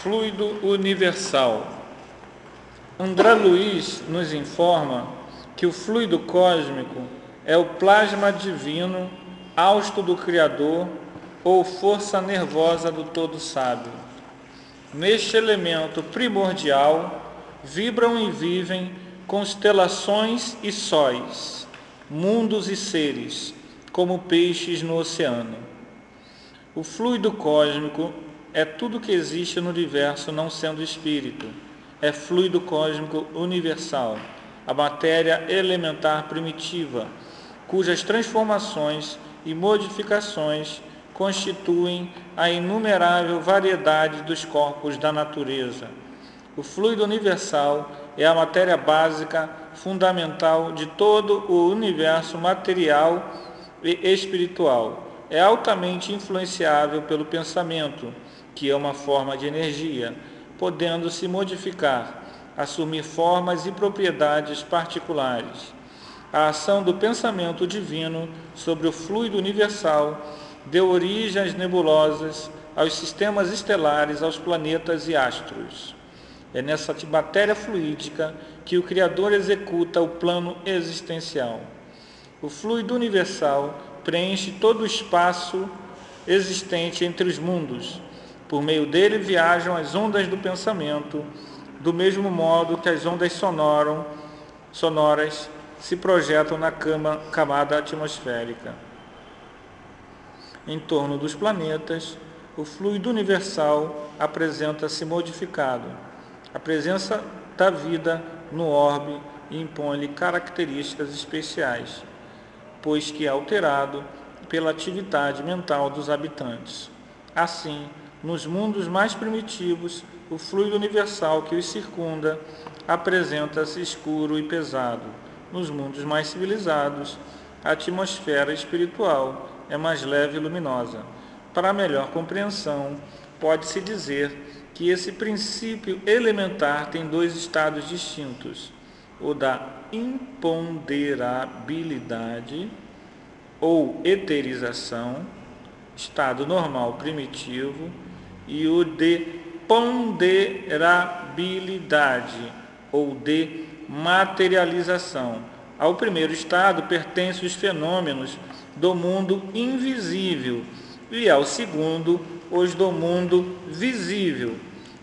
Fluido universal. André Luiz nos informa que o fluido cósmico é o plasma divino, hausto do Criador ou força nervosa do Todo Sábio. Neste elemento primordial vibram e vivem constelações e sóis, mundos e seres, como peixes no oceano. O fluido cósmico é tudo que existe no universo não sendo espírito. É fluido cósmico universal, a matéria elementar primitiva, cujas transformações e modificações constituem a inumerável variedade dos corpos da natureza. O fluido universal é a matéria básica, fundamental de todo o universo material e espiritual. É altamente influenciável pelo pensamento, que é uma forma de energia, podendo se modificar, assumir formas e propriedades particulares. A ação do pensamento divino sobre o fluido universal deu origem às nebulosas, aos sistemas estelares, aos planetas e astros. É nessa matéria fluídica que o Criador executa o plano existencial. O fluido universal preenche todo o espaço existente entre os mundos. Por meio dele viajam as ondas do pensamento, do mesmo modo que as ondas sonoras se projetam na camada atmosférica. Em torno dos planetas, o fluido universal apresenta-se modificado. A presença da vida no orbe impõe-lhe características especiais, pois que é alterado pela atividade mental dos habitantes. Assim, nos mundos mais primitivos, o fluido universal que os circunda apresenta-se escuro e pesado. Nos mundos mais civilizados, a atmosfera espiritual é mais leve e luminosa. Para melhor compreensão, pode-se dizer que esse princípio elementar tem dois estados distintos: o da imponderabilidade ou eterização, estado normal primitivo, e o de ponderabilidade ou de materialização. Ao primeiro estado pertencem os fenômenos do mundo invisível e ao segundo os do mundo visível.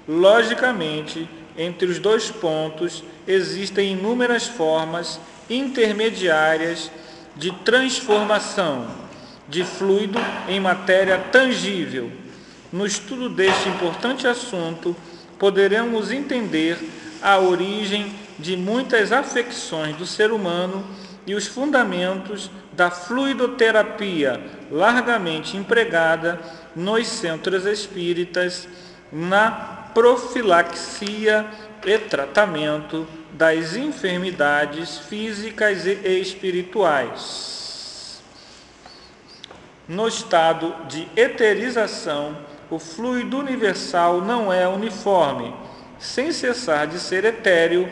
Logicamente, entre os dois pontos existem inúmeras formas intermediárias de transformação de fluido em matéria tangível. No estudo deste importante assunto, poderemos entender a origem de muitas afecções do ser humano e os fundamentos da fluidoterapia, largamente empregada nos centros espíritas na profilaxia e tratamento das enfermidades físicas e espirituais. No estado de eterização, o fluido universal não é uniforme. Sem cessar de ser etéreo,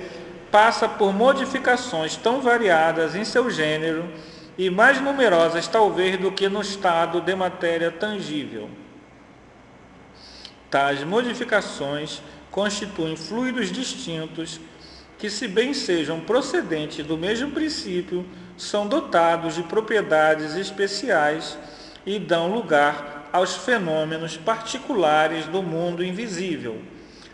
passa por modificações tão variadas em seu gênero e mais numerosas talvez do que no estado de matéria tangível. Tais modificações constituem fluidos distintos que, se bem sejam procedentes do mesmo princípio, são dotados de propriedades especiais e dão lugar aos fenômenos particulares do mundo invisível.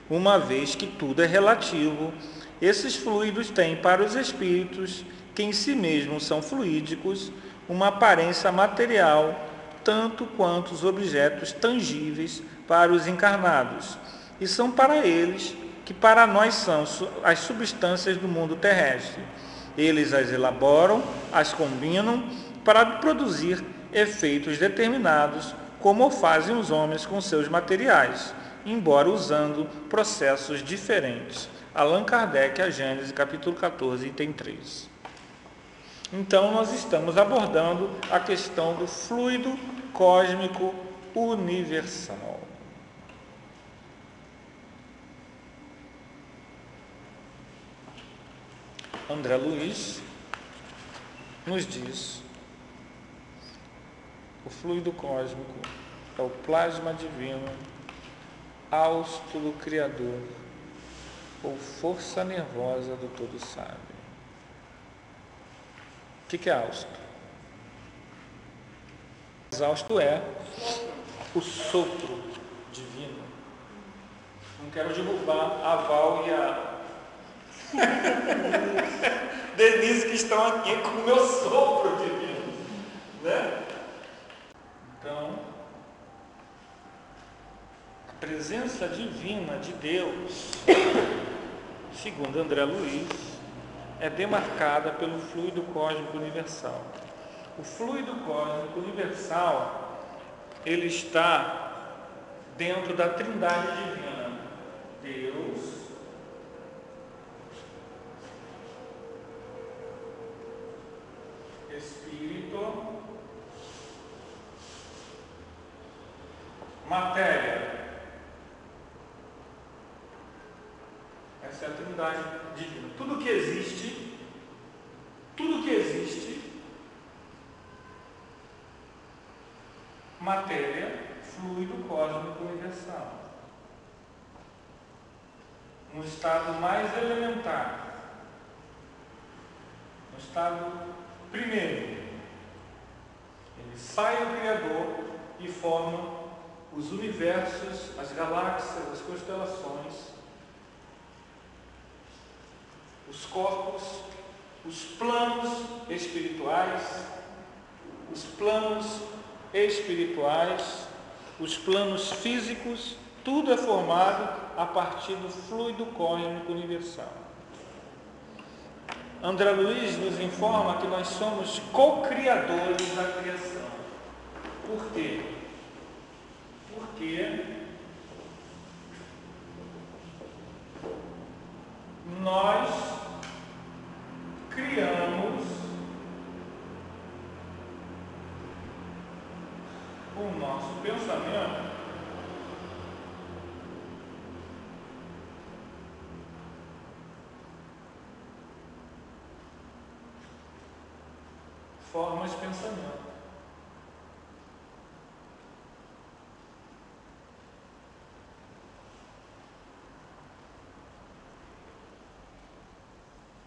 Uma vez que tudo é relativo, esses fluidos têm para os espíritos, que em si mesmos são fluídicos, uma aparência material, tanto quanto os objetos tangíveis para os encarnados, e são para eles que para nós são as substâncias do mundo terrestre. Eles as elaboram, as combinam para produzir efeitos determinados, como fazem os homens com seus materiais, embora usando processos diferentes. Allan Kardec, a Gênese, capítulo 14, item 3. Então, nós estamos abordando a questão do fluido cósmico universal. André Luiz nos diz: o fluido cósmico é o plasma divino, hausto do Criador, ou força nervosa do Todo Sábio. O que é hausto? Hausto é o sopro divino. Não quero derrubar a Val e a Denise que estão aqui com o meu sopro divino, né? Então, a presença divina de Deus, segundo André Luiz, é demarcada pelo fluido cósmico universal. O fluido cósmico universal, ele está dentro da trindade divina. Deus, Espírito, matéria. Essa é a trindade divina. Tudo que existe, matéria, fluido cósmico universal. Um estado mais elementar, um estado primeiro. Ele sai do Criador e forma os universos, as galáxias, as constelações, os corpos, os planos espirituais, os planos físicos, tudo é formado a partir do fluido cósmico universal. André Luiz nos informa que nós somos co-criadores da criação. Por quê? Porque nós criamos o nosso pensamento formas de pensamento.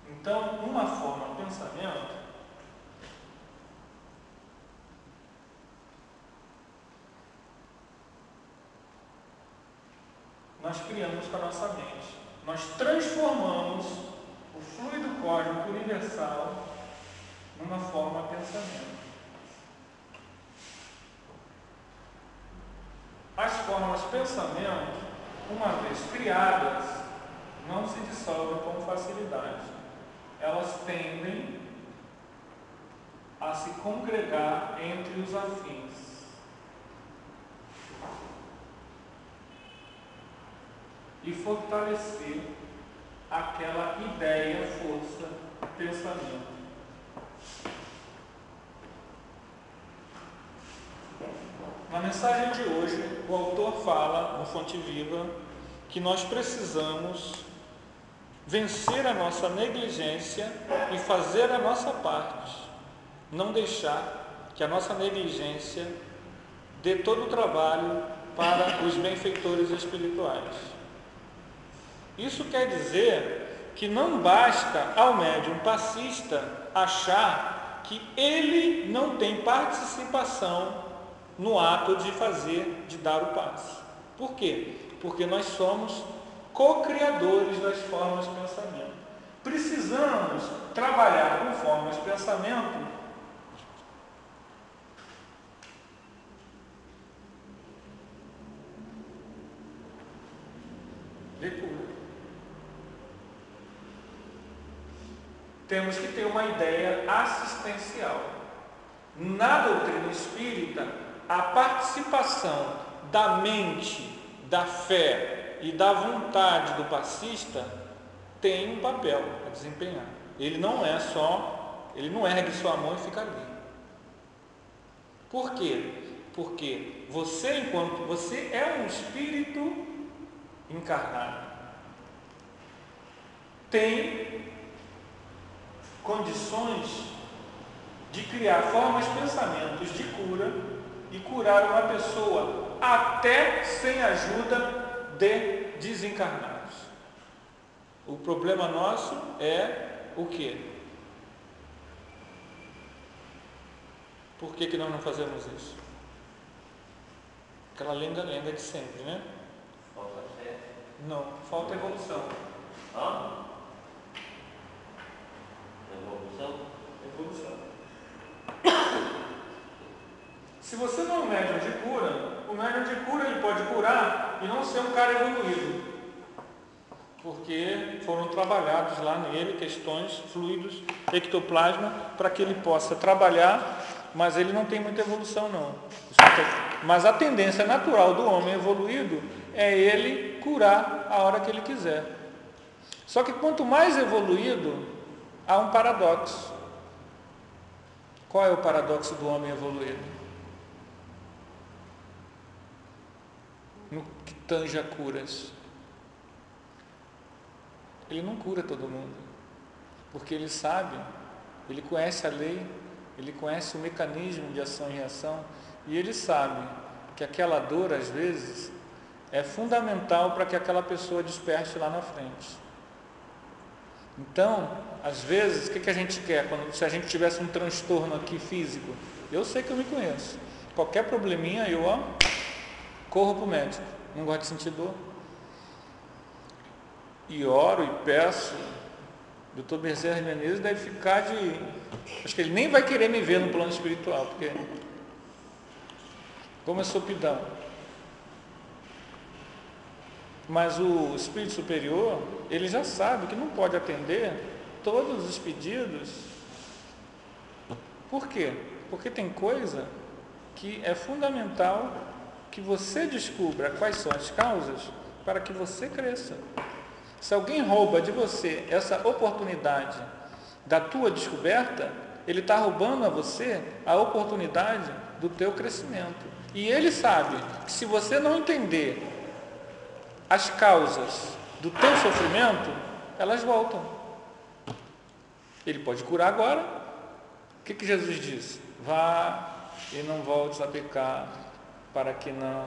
Então, uma forma de pensamento nós criamos com a nossa mente. Nós transformamos o fluido cósmico universal numa forma de pensamento. As formas de pensamento, uma vez criadas, não se dissolvem com facilidade. Elas tendem a se congregar entre os afins e fortalecer aquela ideia, força, pensamento. Na mensagem de hoje, o autor fala, no Fonte Viva, que nós precisamos vencer a nossa negligência e fazer a nossa parte. Não deixar que a nossa negligência dê todo o trabalho para os benfeitores espirituais. Isso quer dizer que não basta ao médium passista achar que ele não tem participação no ato de dar o passe. Por quê? Porque nós somos co-criadores das formas de pensamento. Precisamos trabalhar com formas de pensamento de cura. Temos que ter uma ideia assistencial. Na doutrina espírita, a participação da mente, da fé e da vontade do passista tem um papel a desempenhar. Ele não ergue sua mão e fica ali. Por quê? Porque você é um espírito encarnado, tem condições de criar formas, pensamentos de cura e curar uma pessoa, até sem ajuda de desencarnados. O problema nosso é o quê? Por que nós não fazemos isso? Aquela lenga-lenga de sempre, né? Falta fé. Não, falta evolução. Hã? Evolução? Evolução. Se você não é um médium de cura, o médium de cura ele pode curar e não ser um cara evoluído, porque foram trabalhados lá nele questões, fluidos, ectoplasma, para que ele possa trabalhar, mas ele não tem muita evolução não. Mas a tendência natural do homem evoluído é ele curar a hora que ele quiser. Só que quanto mais evoluído, há um paradoxo. Qual é o paradoxo do homem evoluído? No que tange a curas. Ele não cura todo mundo, porque ele sabe, ele conhece a lei, ele conhece o mecanismo de ação e reação, e ele sabe que aquela dor, às vezes, é fundamental para que aquela pessoa desperte lá na frente. Então, às vezes, o que a gente quer? Se a gente tivesse um transtorno aqui físico, eu sei que eu me conheço, qualquer probleminha eu corro para o médico, não gosto de sentir dor. E oro e peço. O Dr. Bezerra Menezes deve ficar de... Acho que ele nem vai querer me ver no plano espiritual, porque como eu sou pidão. Mas o espírito superior, ele já sabe que não pode atender todos os pedidos. Por quê? Porque tem coisa que é fundamental que você descubra quais são as causas para que você cresça. Se alguém rouba de você essa oportunidade da tua descoberta, ele está roubando a você a oportunidade do teu crescimento. E ele sabe que se você não entender as causas do teu sofrimento, elas voltam. Ele pode curar agora. O que Jesus disse? Vá e não voltes a pecar, para que não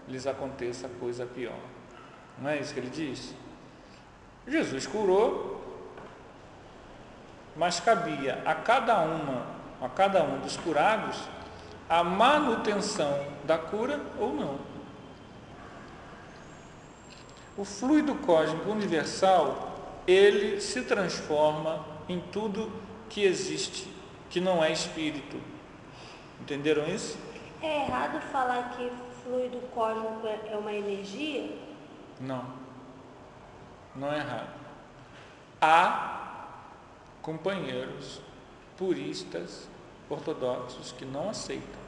lhes aconteça coisa pior. Não é isso que ele diz? Jesus curou, mas cabia a cada um dos curados a manutenção da cura ou não. O fluido cósmico universal, ele se transforma em tudo que existe, que não é espírito. Entenderam isso? É errado falar que fluido cósmico é uma energia? Não. Não é errado. Há companheiros puristas ortodoxos que não aceitam.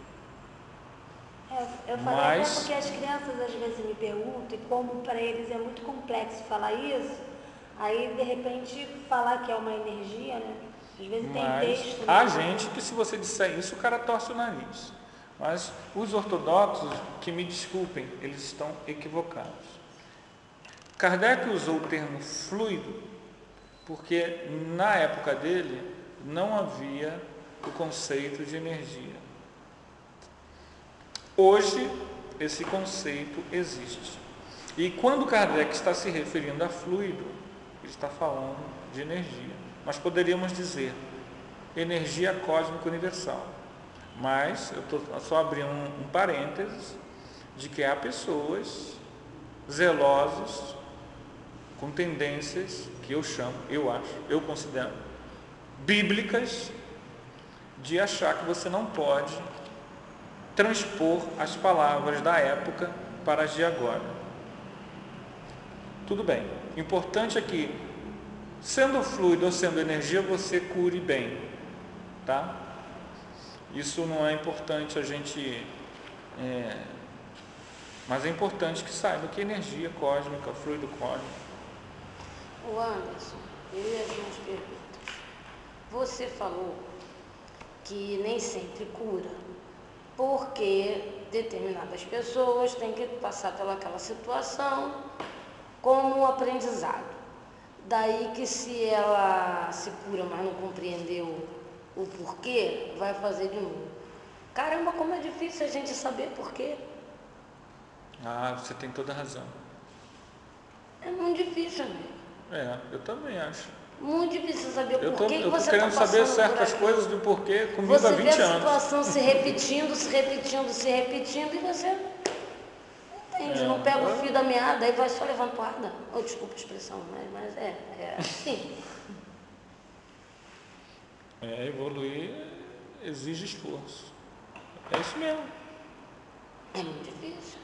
Eu falei até porque as crianças às vezes me perguntam, e como para eles é muito complexo falar isso, aí de repente falar que é uma energia, né? Às vezes tem texto. Há gente que, se você disser isso, o cara torce o nariz. Mas os ortodoxos, que me desculpem, eles estão equivocados. Kardec usou o termo fluido porque na época dele não havia o conceito de energia. Hoje esse conceito existe. E quando Kardec está se referindo a fluido, ele está falando de energia. Nós poderíamos dizer energia cósmica universal. Mas eu estou só abrindo um parênteses de que há pessoas zelosas com tendências que eu considero bíblicas, de achar que você não pode transpor as palavras da época para as de agora. Tudo bem. O importante é que, sendo fluido ou sendo energia, você cure bem, tá? Isso não é importante a gente... mas é importante que saiba que energia cósmica, fluido cósmico. O Anderson, eu e as minhas perguntas. Você falou que nem sempre cura, porque determinadas pessoas têm que passar pelaquela situação como um aprendizado. Daí que se ela se cura, mas não compreendeu o porquê, vai fazer de novo. Caramba, como é difícil a gente saber porquê. Ah, você tem toda a razão. É muito difícil, amigo. Eu também acho. Muito difícil saber Eu por que tô você querendo está saber passando certas por coisas aquilo. do porquê comigo Você há vê 20 a anos. situação se repetindo e você não entende, não pega o fio da meada e vai só levando porrada. Oh, desculpa a expressão, mas é assim. Evoluir exige esforço. É isso mesmo. É muito difícil.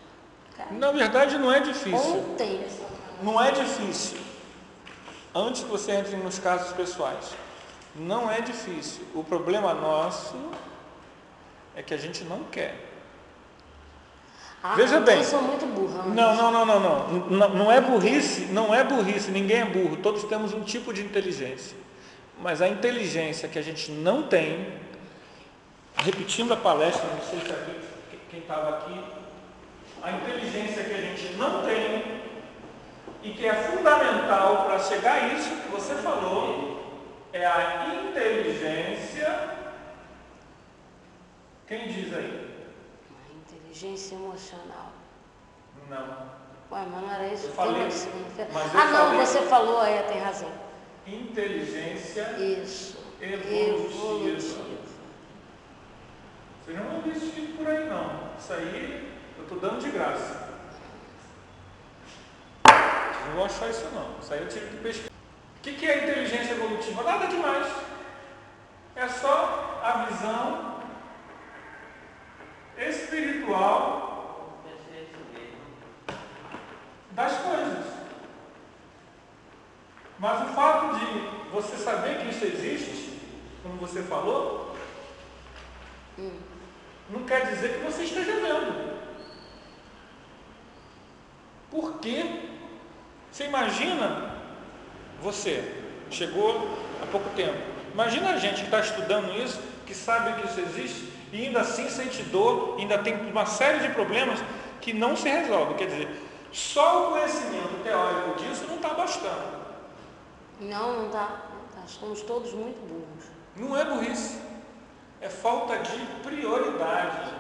Cara, Na verdade, não é difícil. ontem. Não é difícil. Antes que você entre nos casos pessoais, não é difícil. O problema nosso é que a gente não quer. Veja então bem. eu sou muito burra. Não é burrice, não é burrice, ninguém é burro, todos temos um tipo de inteligência. Mas a inteligência que a gente não tem, repetindo a palestra, não sei se quem estava aqui, a inteligência que a gente não tem e que é fundamental para chegar a isso que você falou, é a inteligência. Quem diz aí? Inteligência emocional. Não. Ué, mas não era isso? Eu falei, segunda-feira. mas eu falei. Você falou, tem razão. Inteligência Isso. evolutiva. Vocês não vão ver isso por aí não. Isso aí eu estou dando de graça. Não vou achar isso não. Isso aí eu tive que pesquisar. O que é inteligência evolutiva? Nada demais. É só a visão espiritual das coisas. Mas o fato de você saber que isso existe, como você falou, não quer dizer que você esteja vendo. Por quê? Você imagina, você chegou há pouco tempo, imagina a gente que está estudando isso, que sabe que isso existe e ainda assim sente dor, ainda tem uma série de problemas que não se resolvem. Quer dizer, só o conhecimento teórico disso não está bastando. Não está. Somos todos muito burros. Não é burrice, é falta de prioridade.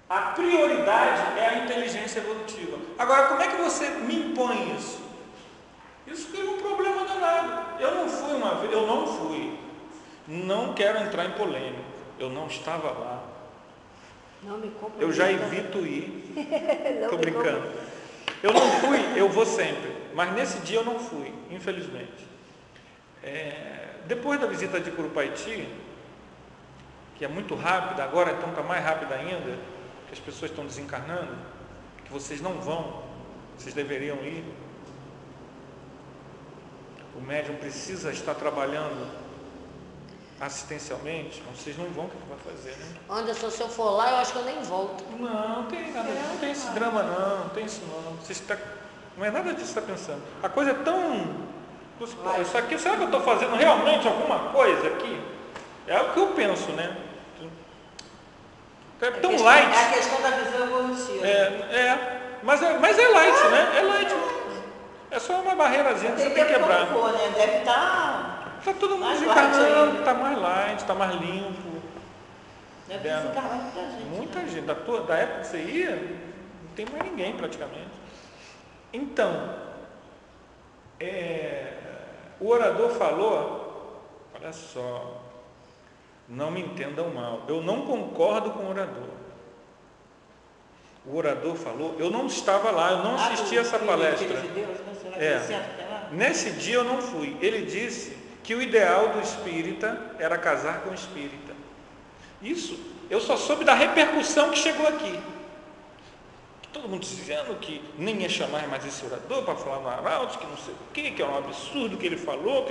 A prioridade é a inteligência evolutiva. Agora, como é que você me impõe isso? Isso cria um problema danado. Eu não fui uma vez, não quero entrar em polêmica, eu não estava lá. Não me comprometa. Eu já evito ir. Estou brincando. Eu não fui, eu vou sempre, mas nesse dia eu não fui, infelizmente. Depois da visita de Curupaiti, que é muito rápida, agora então está mais rápida ainda, que as pessoas estão desencarnando, que vocês não vão, vocês deveriam ir. O médium precisa estar trabalhando assistencialmente, vocês não vão, o que vai fazer, né? Anderson, se eu for lá, eu acho que eu nem volto. Não tem nada, não tem esse drama não tem isso não. Não é nada disso que você está pensando. A coisa é tão... Isso aqui, será que eu estou fazendo realmente alguma coisa aqui? É o que eu penso, né? É tão light. É a questão da visão evolutiva. Mas é light, né? É light. É só uma barreirazinha que você tem que quebrar. For, né? Deve estar... Está todo mundo mais desencarnando, está mais light, está mais limpo. Deve desencarnar muita gente. Muita gente. Da época que você ia, não tem mais ninguém praticamente. Então, o orador falou, olha só, não me entendam mal, eu não concordo com o orador. O orador falou, eu não estava lá, eu não assisti essa palestra. Nesse dia eu não fui. Ele disse que o ideal do espírita era casar com o espírita. Isso, eu só soube da repercussão que chegou aqui. Todo mundo dizendo que nem ia chamar mais esse orador para falar no Arauto, que não sei o quê, que é um absurdo que ele falou.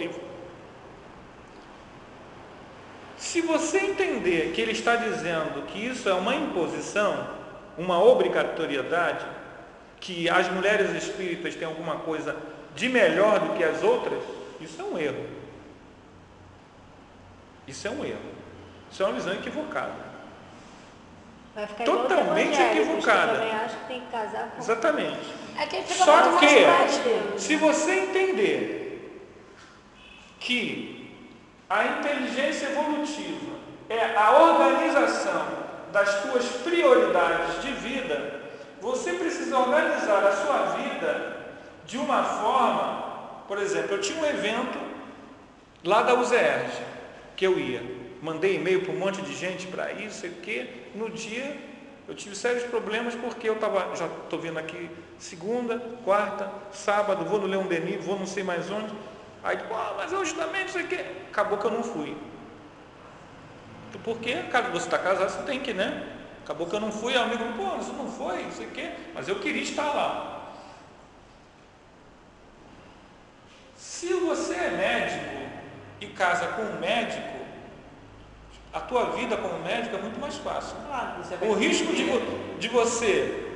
Se você entender que ele está dizendo que isso é uma imposição, uma obrigatoriedade, que as mulheres espíritas têm alguma coisa de melhor do que as outras, isso é um erro. Isso é um erro. Isso é uma visão equivocada. Vai ficar totalmente equivocada. Eu também acho que tem que casar com... Exatamente. Só que, se você entender que a inteligência evolutiva é a organização das tuas prioridades de vida, Você precisa organizar a sua vida de uma forma, por exemplo, eu tinha um evento lá da UZERJ, que eu ia, mandei e-mail para um monte de gente para isso, sei o quê. No dia eu tive sérios problemas porque já estou vindo aqui segunda, quarta, sábado, vou no Leon Denis, vou não sei mais onde. Aí, mas hoje também não sei o quê. Acabou que eu não fui. Porque, caso você está casado, você tem que, né? Acabou que eu não fui, o amigo, você não foi, não sei o quê. Mas eu queria estar lá. Se você é médico e casa com um médico, a tua vida como médico é muito mais fácil. Claro, você vai O risco de você,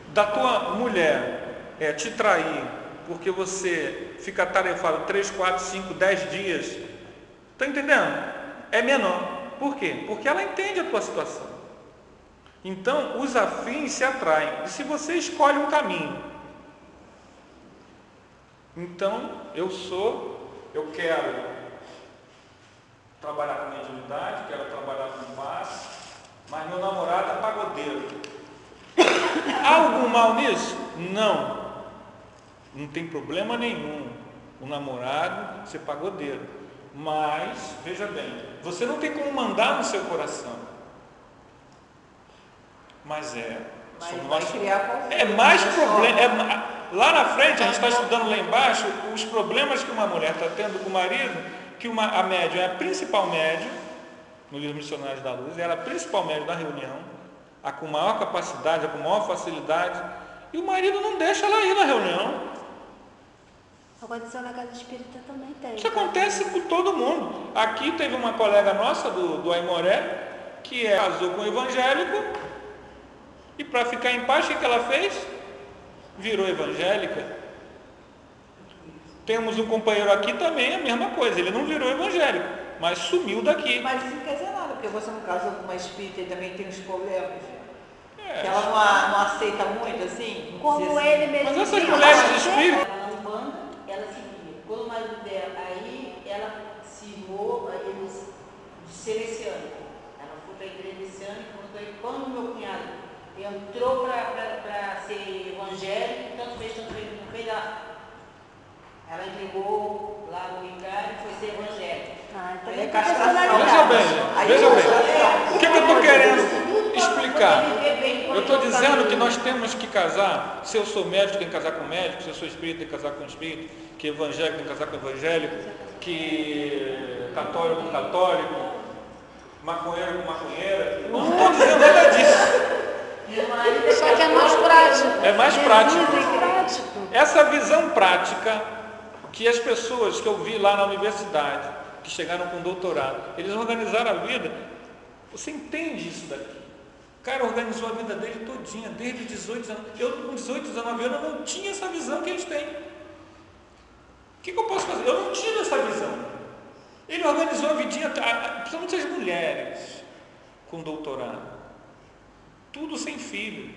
da tua mulher, te trair, porque você fica tarefado 3, 4, 5, 10 dias, está entendendo? É menor. Por quê? Porque ela entende a tua situação. Então, os afins se atraem. E se você escolhe um caminho, então, eu quero trabalhar com mediunidade, quero trabalhar com paz, mas meu namorado é pagodeiro. Há algum mal nisso? Não. Não tem problema nenhum o namorado ser pagodeiro. Mas, veja bem, você não tem como mandar no seu coração. Mas vai criar conflito. É mais problema. Lá na frente, a gente está estudando lá embaixo os problemas que uma mulher está tendo com o marido, que a médium é a principal médium, no livro Missionários da Luz, ela é a principal médium da reunião, a com maior capacidade, a com maior facilidade, e o marido não deixa ela ir na reunião. Aconteceu na casa espírita também tem. Isso acontece com todo mundo. Aqui teve uma colega nossa do Aimoré, que casou com um evangélico, e para ficar em paz, o que ela fez? Virou evangélica. Temos um companheiro aqui também, a mesma coisa, ele não virou evangélico, mas sumiu daqui. Mas isso não quer dizer nada, porque você não casou com uma espírita e também tem uns problemas. É. Que ela não aceita muito, assim. Como ele mesmo. Mas essas mulheres de espírito. Ela na Umbanda, ela seguia. Quando o marido dela, aí ela cismou, ele de Salesiano. Ela foi para a igreja esse ano, quando meu cunhado entrou para ser evangélico, tanto fez, não fez nada. Ela entregou lá no vigário e foi ser evangélico. Então É ele castração. Veja bem. O que eu estou querendo explicar? Eu estou dizendo que nós temos que casar. Se eu sou médico, tem que casar com médico. Se eu sou espírita, tem que casar com espírita. Que evangélico, tem que casar com evangélico. Que católico com católico. Maconheiro com maconheira. Não estou dizendo nada disso. Só que é mais prático. É mais prático. prático. Essa visão prática que as pessoas que eu vi lá na universidade, que chegaram com doutorado, eles organizaram a vida. Você entende isso daqui? O cara organizou a vida dele todinha, desde 18 anos. Eu com 18, 19 anos, eu não tinha essa visão que eles têm. O que eu posso fazer? Eu não tinha essa visão. Ele organizou a vidinha, principalmente as mulheres com doutorado. Tudo sem filho.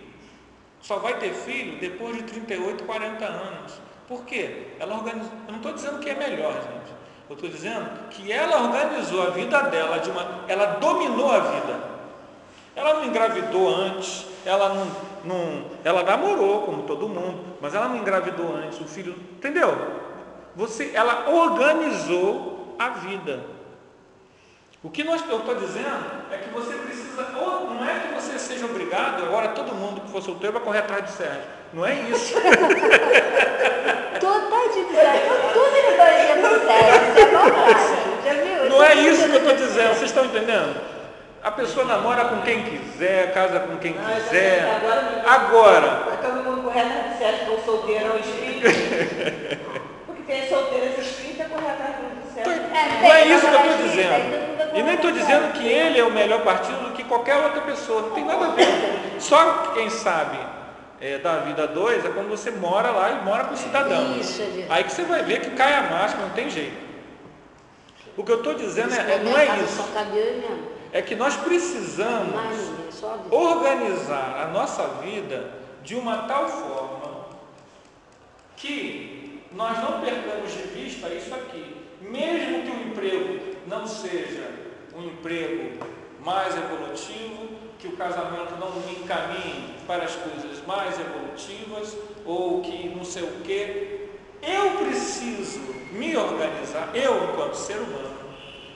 Só vai ter filho depois de 38, 40 anos. Por quê? Ela organizou. Eu não estou dizendo que é melhor, gente. Eu estou dizendo que ela organizou a vida dela, ela dominou a vida. Ela não engravidou antes, ela ela namorou, como todo mundo, mas ela não engravidou antes, o filho, entendeu? Ela organizou a vida. O que eu estou dizendo é que você precisa, não é que você seja obrigado, agora todo mundo que for solteiro vai correr atrás de Sérgio. Não é isso. Tudo ele vai dizendo sério, isso é bobagem. Já viu? Não é isso que eu estou dizendo, vocês estão entendendo? A pessoa namora com quem quiser, casa com quem quiser. Agora. Vai todo mundo correr atrás de Sérgio, ou solteiro ou espírita. Porque tem solteiras espíritas correr atrás do Sérgio. Não é isso que eu estou dizendo. E nem estou dizendo que ele é o melhor partido do que qualquer outra pessoa. Não tem nada a ver. Só quem sabe da vida 2 é quando você mora lá e mora com o cidadão. Aí que você vai ver que cai a máscara, não tem jeito. O que eu estou dizendo não é isso. É que nós precisamos organizar a nossa vida de uma tal forma que nós não percamos de vista isso aqui. Mesmo que o emprego não seja um emprego mais evolutivo, que o casamento não me encaminhe para as coisas mais evolutivas, ou que não sei o quê. Eu preciso me organizar, eu, enquanto ser humano,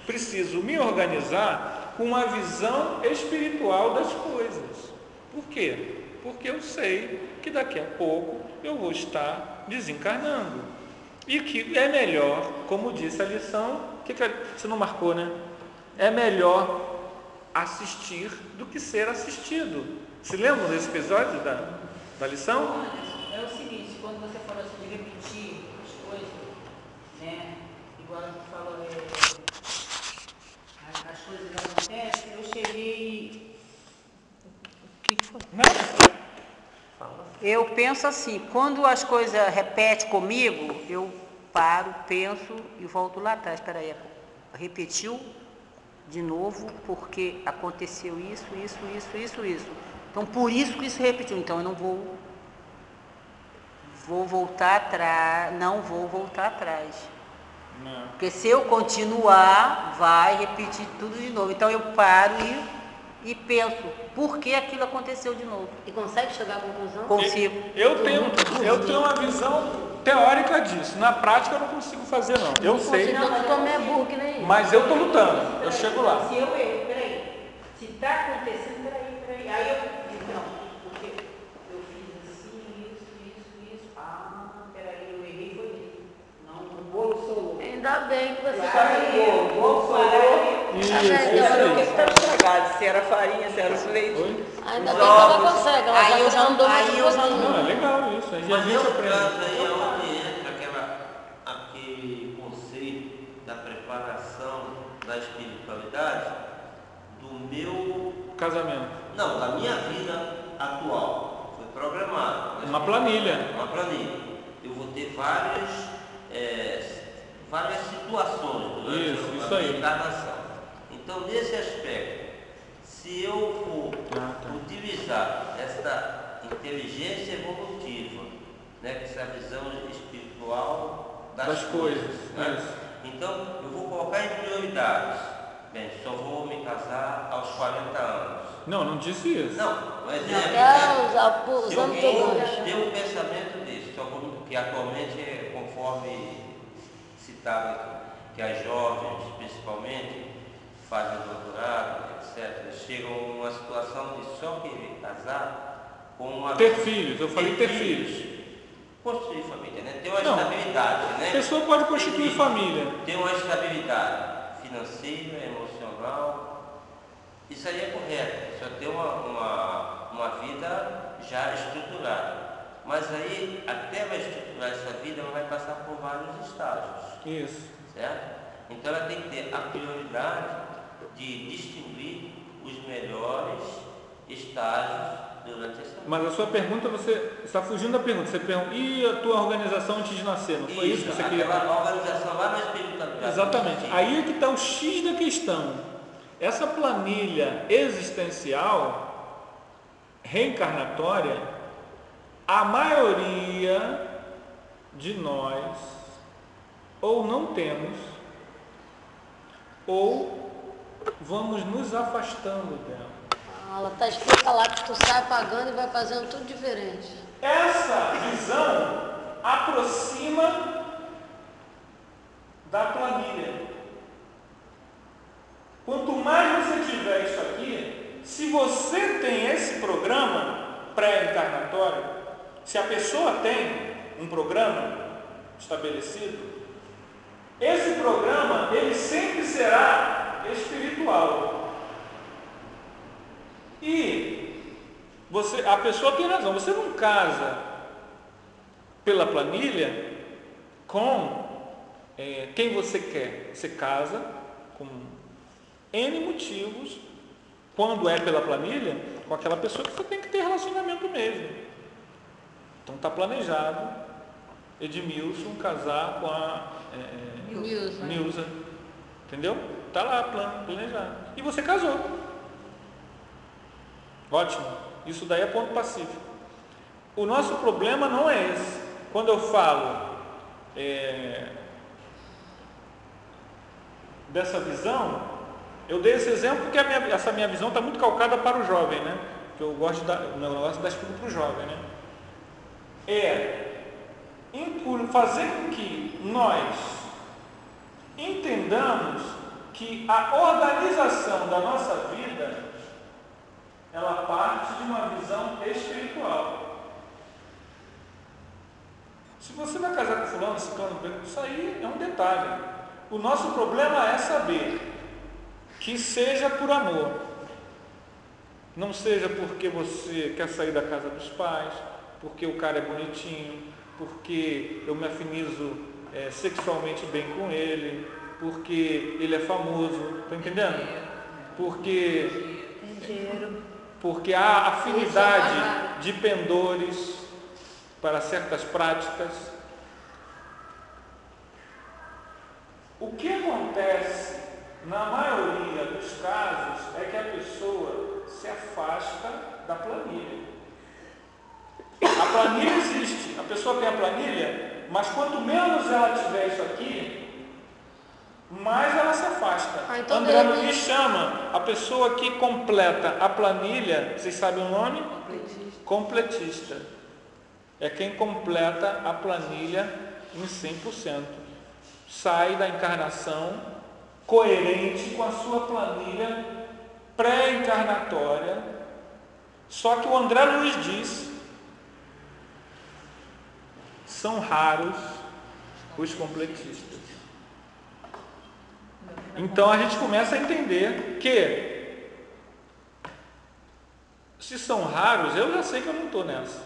preciso me organizar com uma visão espiritual das coisas. Por quê? Porque eu sei que daqui a pouco eu vou estar desencarnando. E que é melhor, como disse a lição, que você não marcou, né? É melhor assistir do que ser assistido. Se lembram desse episódio da lição? É o seguinte, quando você falou assim de repetir as coisas, né? Igual você falou, as coisas acontecem, eu cheguei. O que foi? Nada. Eu penso assim, quando as coisas repetem comigo, eu paro, penso e volto lá atrás. Espera aí, repetiu de novo porque aconteceu isso. Então, por isso que isso repetiu. Então, eu não vou voltar atrás, não vou voltar atrás. Não. Porque se eu continuar, vai repetir tudo de novo. Então, eu paro e penso, por que aquilo aconteceu de novo? E consegue chegar à conclusão? Consigo. Eu tenho uma visão teórica disso. Na prática eu não consigo fazer, não. Eu sei, Então, tu também é burro que nem eu. mas eu estou lutando. Eu chego lá. Se eu errei, peraí. Se está acontecendo, peraí. Aí eu digo, não, porque eu fiz assim, isso. Peraí, eu errei, foi isso. Não, o bolo solou. Ainda bem que você O bolo solou. Isso O que aí. estava estragado? Se era farinha, se era os leite. Oi? Ainda bem que ela consegue. Ela Aí eu já andou mais aí eu já pouquinho. Não, é legal isso. Aí a Mas gente nesse aprende. caso aí é onde entra aquele conceito da preparação da espiritualidade do meu, Casamento. não, da minha vida atual. Foi programado. Uma planilha. Uma planilha. Eu vou ter várias situações durante Isso a aí. minha encarnação. Então, nesse aspecto, se eu for tá. utilizar esta inteligência evolutiva, né, que essa visão espiritual das coisas, né? Isso. Então, eu vou colocar em prioridades. Bem, só vou me casar aos 40 anos. Não disse isso. Não, um exemplo. Tá Se usando alguém teu tem um pensamento desse, que atualmente é conforme citado aqui, que as jovens, principalmente, fazem doutorado, etc., chegam a uma situação de só querer casar com uma... Ter filhos. Eu falei ter filhos. Construir família, né? Ter uma Não. estabilidade, né? A pessoa pode constituir Ter filhos, família. ter uma estabilidade financeira, emocional. Isso aí é correto. Só ter uma vida já estruturada. Mas aí, até ela estruturar essa vida, ela vai passar por vários estágios. Isso. Certo? Então ela tem que ter a prioridade de distinguir os melhores estágios durante essa vida. Mas a sua pergunta, você está fugindo da pergunta. Você pergunta, e a tua organização antes de nascer? Não foi isso que você queria? Aquela organização lá na espiritualidade. Exatamente. Aí é que está o X da questão. Essa planilha existencial, reencarnatória, a maioria de nós ou não temos, ou vamos nos afastando dela. Ela está escrita lá que tu sai apagando e vai fazendo tudo diferente. Essa visão aproxima da planilha. Quanto mais você tiver isso aqui, se você tem esse programa pré-encarnatório, se a pessoa tem um programa estabelecido, esse programa ele sempre será espiritual. E a pessoa tem razão, você não casa pela planilha com quem você quer. Você casa com N motivos, quando é pela planilha, com aquela pessoa que você tem que ter relacionamento mesmo. Então está planejado Edmilson casar com a Nilza. Entendeu? Está lá planejado. E você casou. Ótimo. Isso daí é ponto pacífico. O nosso problema não é esse. Quando eu falo dessa visão, Eu dei esse exemplo porque essa minha visão está muito calcada para o jovem, né? Que eu gosto o meu negócio da estudo para o jovem, né? Fazer com que nós entendamos que a organização da nossa vida, ela parte de uma visão espiritual. Se você vai casar com fulano, ciclano, isso aí é um detalhe. O nosso problema é saber que seja por amor. Não seja porque você quer sair da casa dos pais, porque o cara é bonitinho, porque eu me afinizo sexualmente bem com ele, porque ele é famoso, tá entendendo? Porque há afinidade de pendores para certas práticas. O que acontece na maioria dos casos é que a pessoa se afasta da planilha. A planilha existe, a pessoa tem a planilha, mas quanto menos ela tiver isso aqui, mais ela se afasta. Então André Luiz chama a pessoa que completa a planilha, vocês sabem o nome? Completista. É quem completa a planilha em 100%. Sai da encarnação coerente com a sua planilha pré-encarnatória. Só que o André Luiz diz: são raros os completistas. Então a gente começa a entender que, se são raros, eu já sei que eu não estou nessa,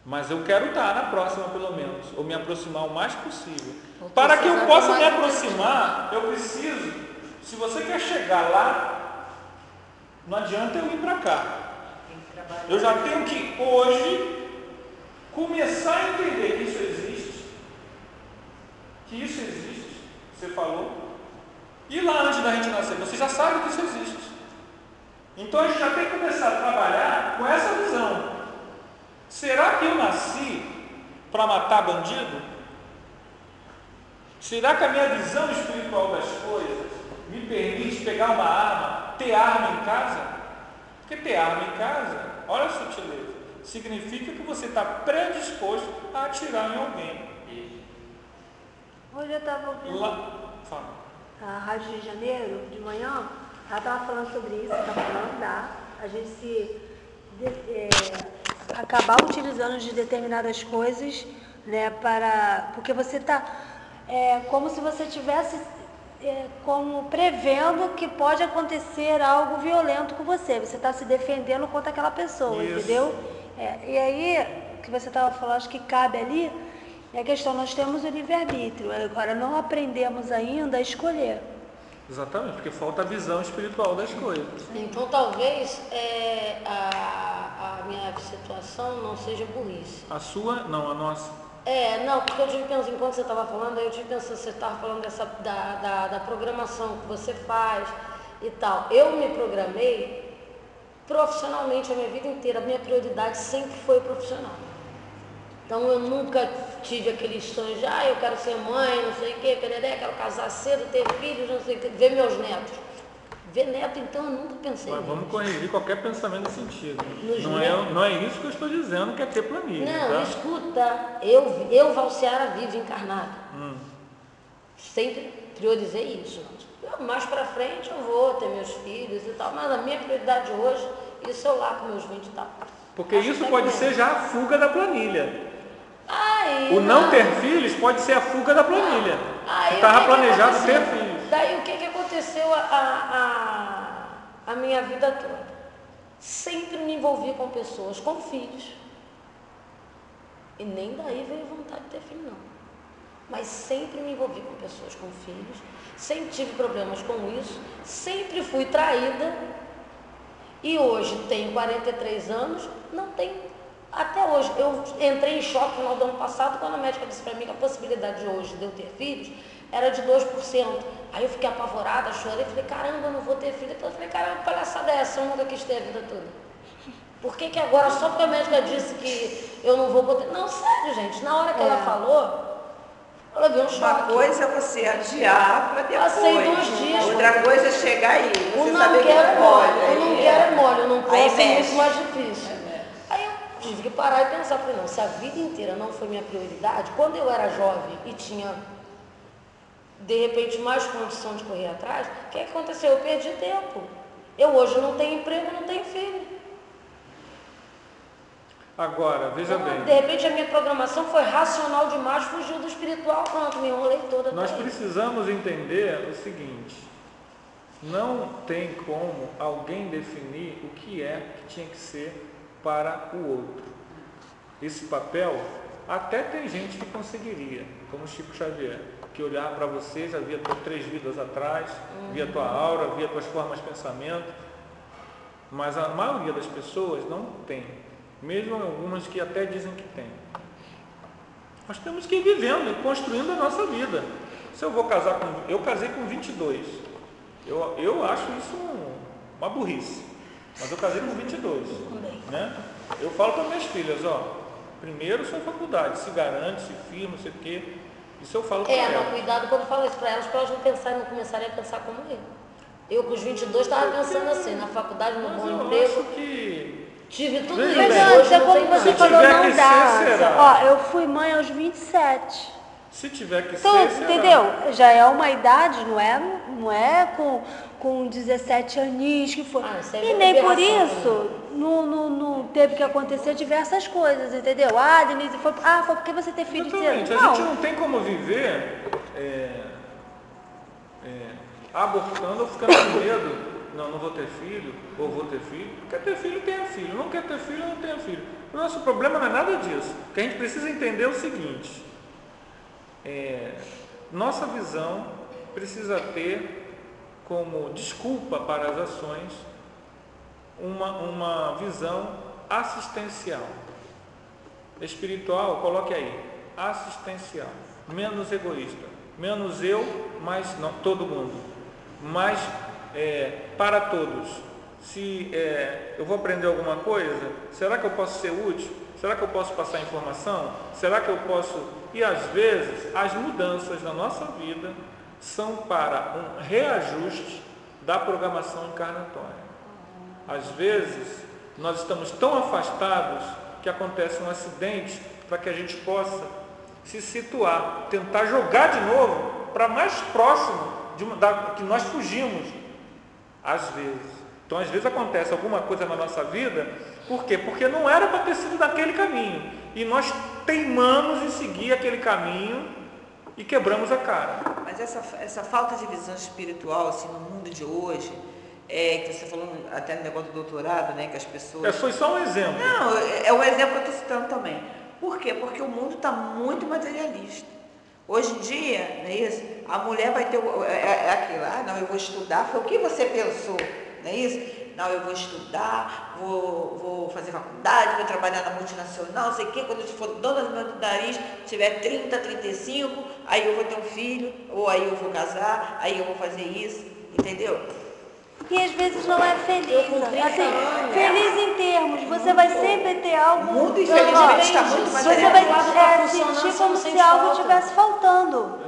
mas eu quero estar na próxima pelo menos, ou me aproximar o mais possível. Para que eu possa me aproximar, eu preciso, se você quer chegar lá, não adianta eu ir para cá. Eu já tenho que hoje começar a entender que isso existe. Você falou. E lá antes da gente nascer, você já sabe que isso existe. Então a gente já tem que começar a trabalhar com essa visão. Será que eu nasci para matar bandido? Será que a minha visão espiritual das coisas me permite pegar uma arma, ter arma em casa? Porque ter arma em casa, olha a sutileza, significa que você está predisposto a atirar em alguém. Hoje eu estava ouvindo a Rádio Rio de Janeiro, de manhã, ela estava falando sobre isso, estava falando a gente acabar utilizando de determinadas coisas, né, porque você está como se você tivesse como prevendo que pode acontecer algo violento com você. Você está se defendendo contra aquela pessoa, isso. Entendeu? E aí, o que você estava falando, acho que cabe ali, é a questão, nós temos o livre-arbítrio, agora não aprendemos ainda a escolher. Exatamente, porque falta a visão espiritual das coisas. Então, talvez a minha situação não seja burrice. A sua? Não, a nossa. Não, porque eu tive pensando, enquanto você estava falando, eu tive pensando, você estava falando da programação que você faz e tal. Eu me programei profissionalmente a minha vida inteira, a minha prioridade sempre foi profissional. Então eu nunca tive aqueles sonhos de, eu quero ser mãe, não sei o quê, quero casar cedo, ter filhos, não sei o quê, ver meus netos. Ver neto, então, eu nunca pensei nisso. Vamos corrigir qualquer pensamento nesse sentido. Não é isso que eu estou dizendo que é ter planilha. Não, tá? Escuta, eu Valciara, vivo encarnada. Sempre priorizei isso. Mais pra frente eu vou ter meus filhos e tal, mas a minha prioridade hoje, isso eu lá com meus 20 e tal. Porque isso pode ser já a fuga da planilha. O não ter filhos pode ser a fuga da planilha. Estava planejado ter filhos. Daí o que aconteceu a minha vida toda? Sempre me envolvi com pessoas com filhos. E nem daí veio vontade de ter filho, não. Mas sempre me envolvi com pessoas com filhos. Sempre tive problemas com isso. Sempre fui traída. E hoje tenho 43 anos, não tenho. Até hoje, eu entrei em choque no final do ano passado, quando a médica disse para mim que a possibilidade de hoje de eu ter filhos era de 2%. Aí eu fiquei apavorada, chorei, falei, caramba, eu não vou ter filho. Então eu falei, caramba, que palhaçada é essa? Eu nunca quis ter a vida toda. Por que agora, só porque a médica disse que eu não vou poder... Não, sério, gente, na hora que ela falou, Eu levei um choque. Uma coisa é você adiar para depois. Passei 2 dias. Outra coisa é chegar aí. O Você não saber que quero é mole, pode. o não quero é mole, eu não Aí posso, é mexe. muito mais difícil. Aí eu tive que parar e pensar, falei, não, se a vida inteira não foi minha prioridade, quando eu era jovem e tinha, de repente, mais condição de correr atrás, o que aconteceu? Eu perdi tempo. Eu hoje não tenho emprego, não tenho filho. Agora, veja bem. De repente a minha programação foi racional demais, fugiu do espiritual, pronto, me enrolei toda. Nós precisamos entender o seguinte: não tem como alguém definir o que é que tinha que ser para o outro. Esse papel, até tem gente que conseguiria, como Chico Xavier, que olhava para você, já via tuas 3 vidas atrás, via tua aura, via tuas formas de pensamento, mas a maioria das pessoas não tem. Mesmo algumas que até dizem que tem. Nós temos que ir vivendo e construindo a nossa vida. Se eu vou casar com... Eu casei com 22. Eu acho isso uma burrice. Mas eu casei com 22. Né? Eu falo para minhas filhas, ó, primeiro sua faculdade, se garante, se firma, não sei o quê. Isso eu falo para elas. Mas cuidado quando eu falo isso para elas não pensarem, não começarem a pensar como eu. Eu com os 22 estava pensando assim, na faculdade, no bom emprego. Eu acho que... Tive tudo Veja isso. bem, Mas é como você falou, tiver não que dá. ser, será. Ó, eu fui mãe aos 27. Se tiver que Então, ser, será. entendeu? Já é uma idade, não é com 17 aninhos que foi. Isso é E nem por liberação, isso não teve que acontecer diversas coisas, entendeu? Denise, foi porque você teve filho cedo. Exatamente. A gente não tem como viver abortando ou ficando com medo. Não vou ter filho, ou vou ter filho. Quer ter filho, tenha filho. Não quer ter filho, não tenha filho. O nosso problema não é nada disso. O que a gente precisa entender é o seguinte: nossa visão precisa ter como desculpa para as ações uma visão assistencial. Espiritual, coloque aí, assistencial. Menos egoísta. Menos eu, mas não, todo mundo. Mais para todos. Se eu vou aprender alguma coisa, será que eu posso ser útil? Será que eu posso passar informação? Será que eu posso... E às vezes, as mudanças na nossa vida são para um reajuste da programação encarnatória. Às vezes, nós estamos tão afastados que acontece um acidente para que a gente possa se situar, tentar jogar de novo para mais próximo que nós fugimos. Às vezes. Então, às vezes acontece alguma coisa na nossa vida, por quê? Porque não era para ter sido daquele caminho. E nós teimamos em seguir aquele caminho e quebramos a cara. Mas essa falta de visão espiritual, assim, no mundo de hoje, que você falou até no negócio do doutorado, né, que as pessoas... Foi só um exemplo. Não, é um exemplo que eu estou citando também. Por quê? Porque o mundo está muito materialista. Hoje em dia, não é isso? A mulher vai ter aquilo, não, eu vou estudar, foi o que você pensou, não é isso? Não, eu vou estudar, vou fazer faculdade, vou trabalhar na multinacional, sei o quê, quando eu for dona do meu nariz, tiver 30, 35, aí eu vou ter um filho, ou aí eu vou casar, aí eu vou fazer isso, entendeu? E às vezes não é feliz. Assim, feliz em termos, você vai sempre ter algo. O mundo, infelizmente, está muito Você vai sentir como se algo estivesse faltando.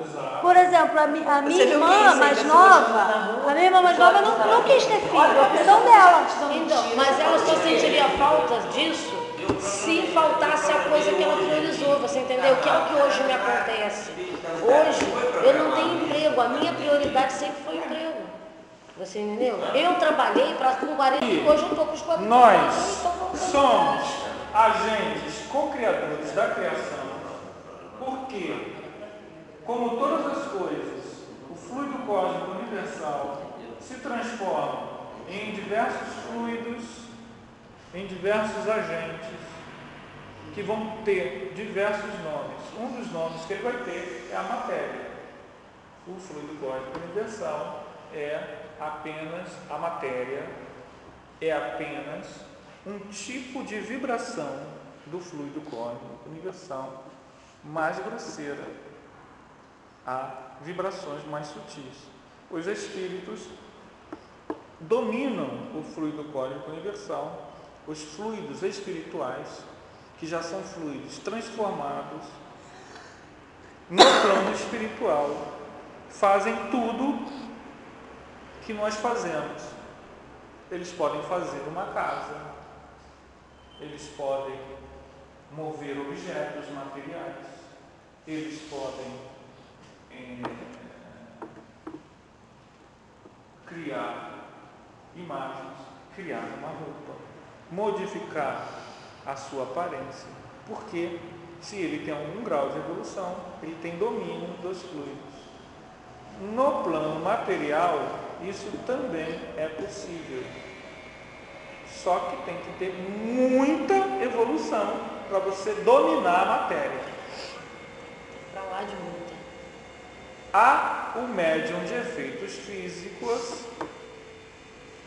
Por exemplo, a minha irmã mais nova não quis ter filho, a opção dela. Então, mas ela só sentiria falta disso se faltasse a coisa que ela priorizou, você entendeu? Que é o que hoje me acontece. Hoje eu não tenho emprego, a minha prioridade sempre foi emprego. Você entendeu? Eu trabalhei com 40 e hoje eu estou com os 40. Nós somos agentes co-criadores da criação, porque, como todas as coisas, o fluido cósmico universal se transforma em diversos fluidos, em diversos agentes, que vão ter diversos nomes. Um dos nomes que ele vai ter é a matéria. O fluido cósmico universal a matéria é apenas um tipo de vibração do fluido cósmico universal mais grosseira. Há vibrações mais sutis. Os espíritos dominam o fluido cósmico universal, os fluidos espirituais, que já são fluidos transformados, no plano espiritual fazem tudo que nós fazemos. Eles podem fazer uma casa, eles podem mover objetos materiais, eles podem criar imagens, criar uma roupa, modificar a sua aparência, porque se ele tem algum grau de evolução, ele tem domínio dos fluidos. No plano material, isso também é possível. Só que tem que ter muita evolução para você dominar a matéria. Para lá de muita. Há o médium de efeitos físicos,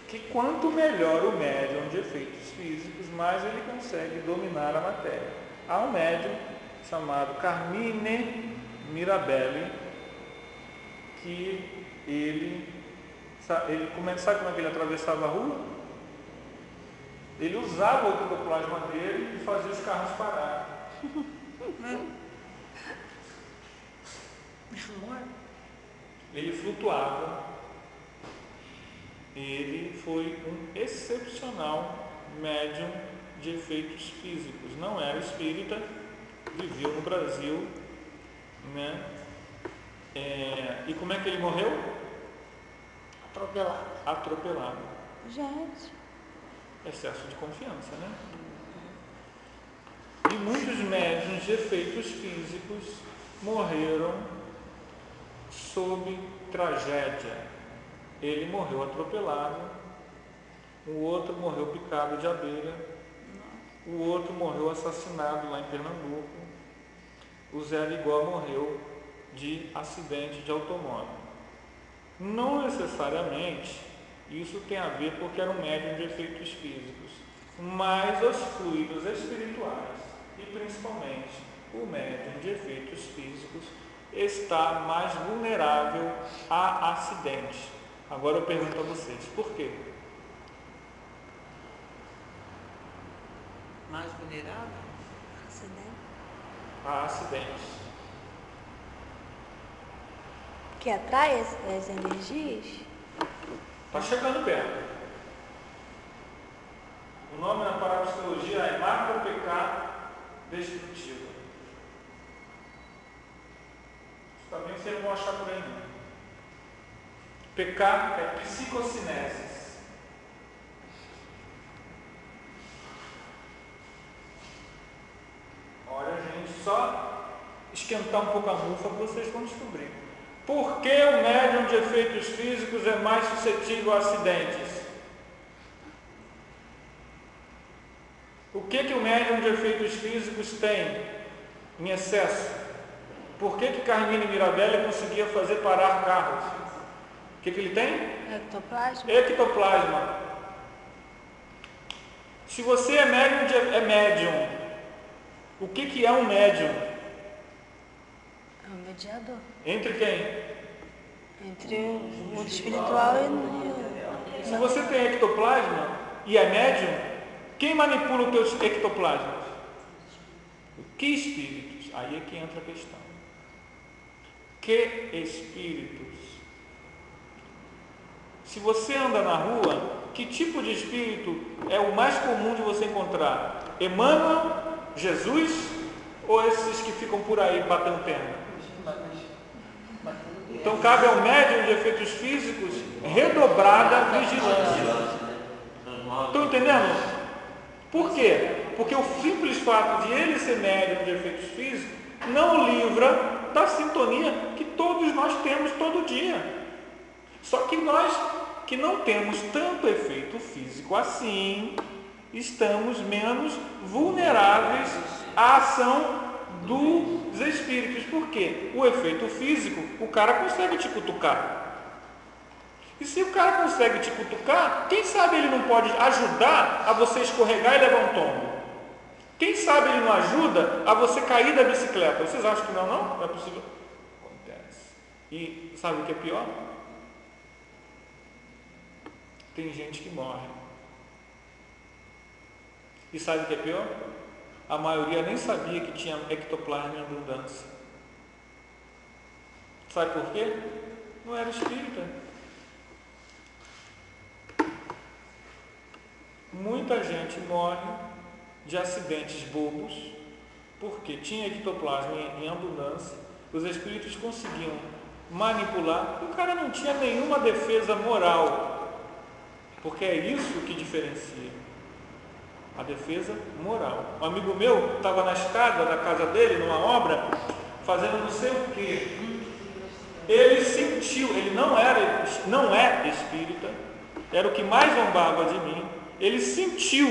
que quanto melhor o médium de efeitos físicos, mais ele consegue dominar a matéria. Há um médium chamado Carmine Mirabelli, que sabe como é que ele atravessava a rua? Ele usava o ectoplasma dele e fazia os carros pararem. Ele flutuava. Ele foi um excepcional médium de efeitos físicos. Não era espírita, viveu no Brasil, né? E como é que ele morreu? Atropelado. Gente. Excesso de confiança, né? E muitos médiuns de efeitos físicos morreram sob tragédia. Ele morreu atropelado, o outro morreu picado de abelha, o outro morreu assassinado lá em Pernambuco, o Zé Ligó morreu de acidente de automóvel. Não necessariamente isso tem a ver porque era um médium de efeitos físicos, mas os fluidos espirituais e principalmente o médium de efeitos físicos está mais vulnerável a acidentes. Agora eu pergunto a vocês, por quê? Mais vulnerável? A acidentes. Que atrai as energias? Está chegando perto. O nome na parapsicologia é macro-PK destrutiva. Isso também vocês não vão achar por aí não. PK é psicocineses. Olha, gente, só esquentar um pouco a mufa que vocês vão descobrir. Por que o médium de efeitos físicos é mais suscetível a acidentes? O que o médium de efeitos físicos tem em excesso? Por que Carmine Mirabelli conseguia fazer parar carros? O que ele tem? Ectoplasma. Ectoplasma. Se você é médium, o que é um médium? É um mediador. Entre quem? Entre o mundo espiritual e o... Se você tem ectoplasma e é médium, quem manipula os teus ectoplasmas? Que espíritos? Aí é que entra a questão. Que espíritos? Se você anda na rua, que tipo de espírito é o mais comum de você encontrar? Emmanuel, Jesus ou esses que ficam por aí batendo perna? Então cabe ao médium de efeitos físicos redobrada vigilância. Estão entendendo? Por quê? Porque o simples fato de ele ser médium de efeitos físicos não o livra da sintonia que todos nós temos todo dia. Só que nós que não temos tanto efeito físico assim, estamos menos vulneráveis à ação dos espíritos. Por quê? O efeito físico, o cara consegue te cutucar. E se o cara consegue te cutucar, quem sabe ele não pode ajudar a você escorregar e levar um tombo? Quem sabe ele não ajuda a você cair da bicicleta? Vocês acham que não? Não é possível? Acontece. E sabe o que é pior? Tem gente que morre. E sabe o que é pior? A maioria nem sabia que tinha ectoplasma em abundância. Sabe por quê? Não era espírita. Muita gente morre de acidentes bobos, porque tinha ectoplasma em abundância, os espíritos conseguiam manipular, o cara não tinha nenhuma defesa moral, porque é isso que diferencia, a defesa moral. Um amigo meu estava na escada da casa dele, numa obra, fazendo não sei o quê. Ele sentiu, ele não é espírita, era o que mais zombava de mim. Ele sentiu,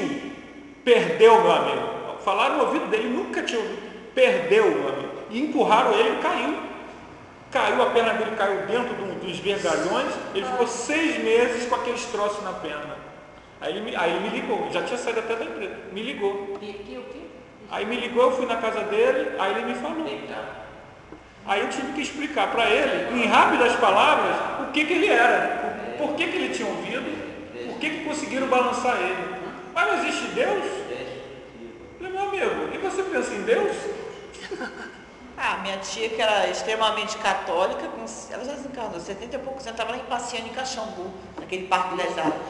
perdeu, meu amigo. Falaram no ouvido dele, nunca tinha ouvido. Perdeu, meu amigo. E empurraram ele e caiu. Caiu, a perna dele caiu dentro dos vergalhões. Ele ficou 6 meses com aqueles troços na perna. Aí ele me ligou, já tinha saído até da empresa. Me ligou. Aí me ligou, eu fui na casa dele, aí ele me falou. Aí eu tive que explicar para ele, em rápidas palavras, o que ele era, por que ele tinha ouvido, por que conseguiram balançar ele. Mas não existe Deus? Eu falei, meu amigo, e você pensa em Deus? Minha tia, que era extremamente católica, ela já desencarnou, 70 e poucos anos, estava lá em Passeando, em Caxambu, naquele Parque das Artes.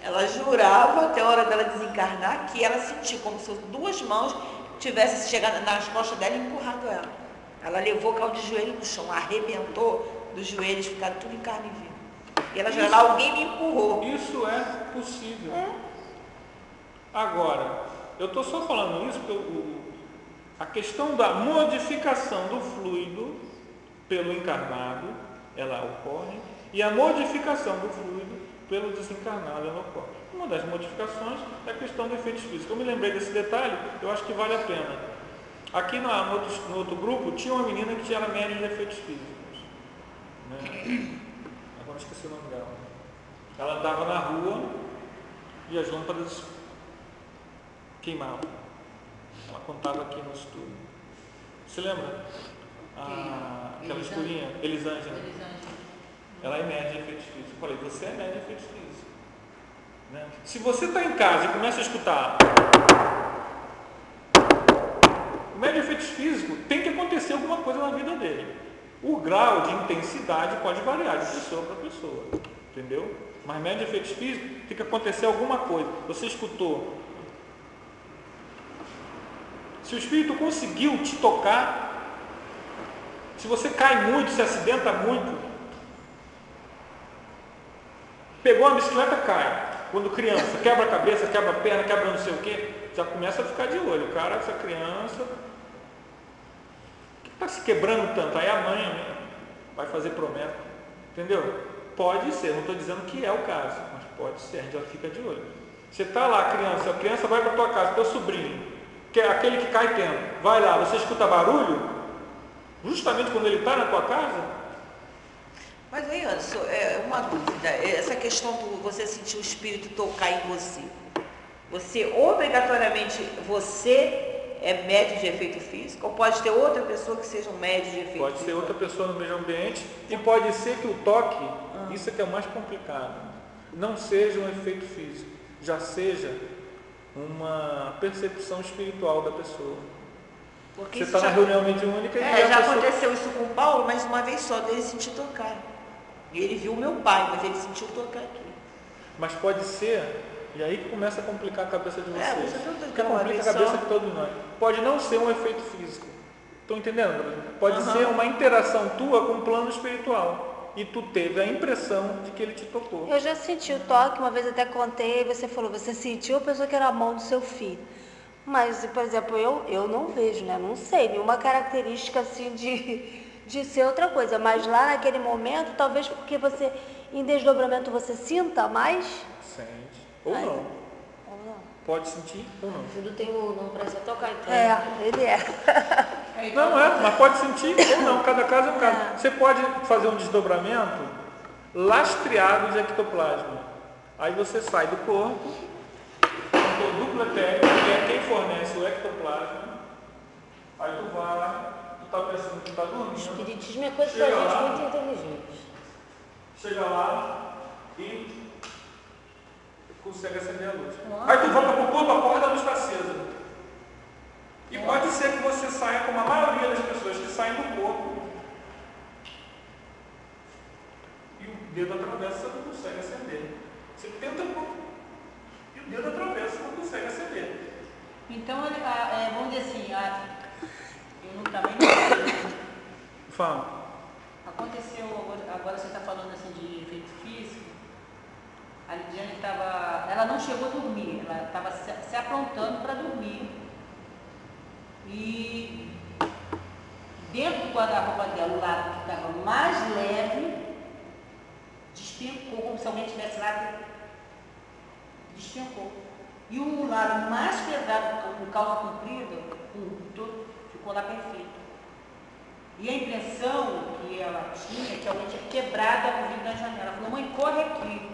Ela jurava, até a hora dela desencarnar, que ela sentiu como se 2 mãos tivessem chegado nas costas dela e empurrado ela. Ela levou, caiu de joelho no chão, arrebentou dos joelhos, ficaram tudo em carne viva. E ela já lá, alguém me empurrou. Isso é possível. Agora, eu estou só falando isso porque a questão da modificação do fluido pelo encarnado, ela ocorre, e a modificação do fluido pelo desencarnado, ela ocorre. Uma das modificações é a questão do efeito físico. Eu me lembrei desse detalhe, eu acho que vale a no outro grupo, tinha uma menina que era médium de efeitos físicos. Né? Agora esqueci o nome dela. Ela andava na rua e as lâmpadas queimavam. Ela contava aqui no estudo. Você lembra? Aquela escurinha? Elisângela. Ela é médium de efeitos físicos. Eu falei, você é médium de efeitos físicos. Né? Se você está em casa e começa a escutar o médium de efeitos físicos, tem que acontecer alguma coisa na vida dele. O grau de intensidade pode variar de pessoa para pessoa, entendeu? Mas médium de efeitos físicos, tem que acontecer alguma coisa. Você escutou. Se o espírito conseguiu te tocar, se você cai muito, se acidenta muito, pegou uma bicicleta, cai. Quando criança, quebra a cabeça, quebra a perna, quebra não sei o quê, já começa a ficar de olho. O cara, essa criança, que está se quebrando tanto? Aí a mãe vai fazer promessa, entendeu? Pode ser, não estou dizendo que é o caso, mas pode ser, a gente já fica de olho. Você está lá, a criança vai para a tua casa, teu sobrinho, que é aquele que cai tendo, vai lá, você escuta barulho, justamente quando ele está na tua casa. Mas aí, Anderson, uma dúvida, essa questão do você sentir o espírito tocar em você, você obrigatoriamente, você é médium de efeito físico, ou pode ter outra pessoa que seja um médium de efeito físico? Pode ser outra pessoa no mesmo ambiente, e pode ser que o toque, isso é que é o mais complicado, não seja um efeito físico, já seja uma percepção espiritual da pessoa. Porque você está na reunião mediúnica e já aconteceu isso com o Paulo, mas uma vez só, dele sentiu tocar. E ele viu o meu pai, mas ele sentiu tocar aqui. Mas pode ser, e aí que começa a complicar a cabeça de vocês. Que complica a cabeça de todos nós. Pode não ser um efeito físico. Estão entendendo? Pode ser uma interação tua com o plano espiritual. E tu teve a impressão de que ele te tocou. Eu já senti o toque, uma vez até contei, você falou, você sentiu, eu pensou que era a mão do seu filho. Mas, por exemplo, eu não vejo, né? Não sei, nenhuma característica assim de ser outra coisa. Mas lá naquele momento, talvez porque você, em desdobramento, você sinta mais. Sente. Ou não. Ou não. Pode sentir ou não. Tudo tem um nome para você tocar, então. Ele é. Não mas pode sentir ou não. Cada caso é um caso. Você pode fazer um desdobramento lastreado de ectoplasma. Aí você sai do corpo, com o duplo etérico, que é quem fornece o ectoplasma. Aí tu vai, tu tá pensando que tá dormindo. Espiritismo é coisa pra gente muito inteligente. Chega lá e consegue acender a luz. Aí tu volta pro corpo, a porta da luz está acesa. E pode ser que você saia como a maioria das pessoas que saem do corpo dedo atravessa, você não consegue acender. Você tenta e o dedo atravessa, você não consegue acender. Então, vamos dizer assim, eu não também não. Fala. Aconteceu, agora você está falando assim de efeito físico, a Lidiane ela não chegou a dormir, ela estava se aprontando para dormir. E dentro do guarda-roupa dela, o lado que estava mais leve, despencou, como se alguém tivesse lá, despencou. E o lado mais pesado, com calça comprida, ficou lá perfeito. E a impressão que ela tinha, que alguém tinha quebrado o vidro da janela. Ela falou, mãe, corre aqui.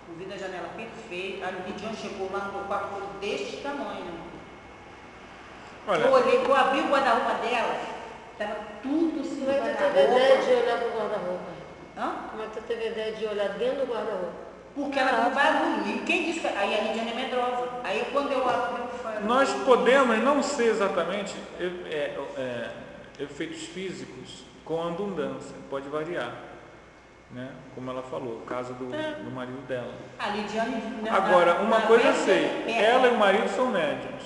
O vidro da janela perfeito. A Lidiane chegou lá no quarto, foi deste tamanho. Olha, eu abri o guarda-roupa dela, estava tudo assim. Como é que tu teve ideia de olhar para o guarda-roupa? Hã? Como é que tu teve ideia de olhar dentro do guarda-roupa? Porque ela viu barulho. E quem disse que... Aí a Lidiane é medrosa. Aí quando eu abri, eu falei... nós podemos não ser exatamente efeitos físicos com abundância, pode variar, né? Como ela falou, o caso do marido dela. A Lidiane... Agora, uma coisa eu sei, ela e o marido são médiums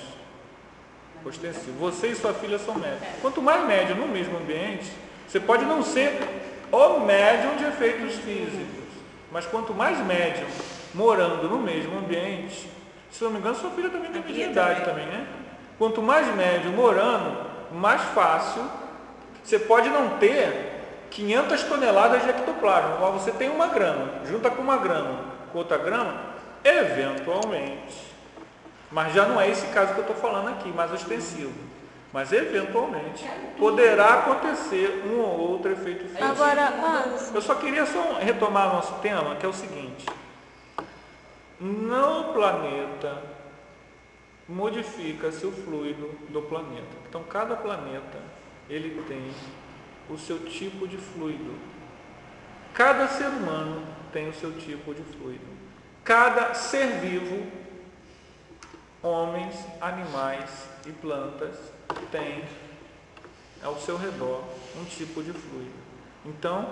ostensivos, você e sua filha são médiums. Quanto mais médium no mesmo ambiente, você pode não ser o médium de efeitos físicos, mas quanto mais médium morando no mesmo ambiente, se não me engano, sua filha também tem mediunidade também, né? Quanto mais médium morando, mais fácil. Você pode não ter 500 toneladas de ectoplasma, mas você tem 1 grama, junta com 1 grama, com outra grama, eventualmente. Mas já não é esse caso que eu estou falando aqui, mais ostensivo. Mas eventualmente poderá acontecer um ou outro efeito físico. Agora, eu só queria retomar nosso tema, que é o seguinte: no planeta modifica-se o fluido do planeta. Então, cada planeta ele tem o seu tipo de fluido. Cada ser humano tem o seu tipo de fluido. Cada ser vivo, homens, animais e plantas, tem ao seu redor um tipo de fluido. Então,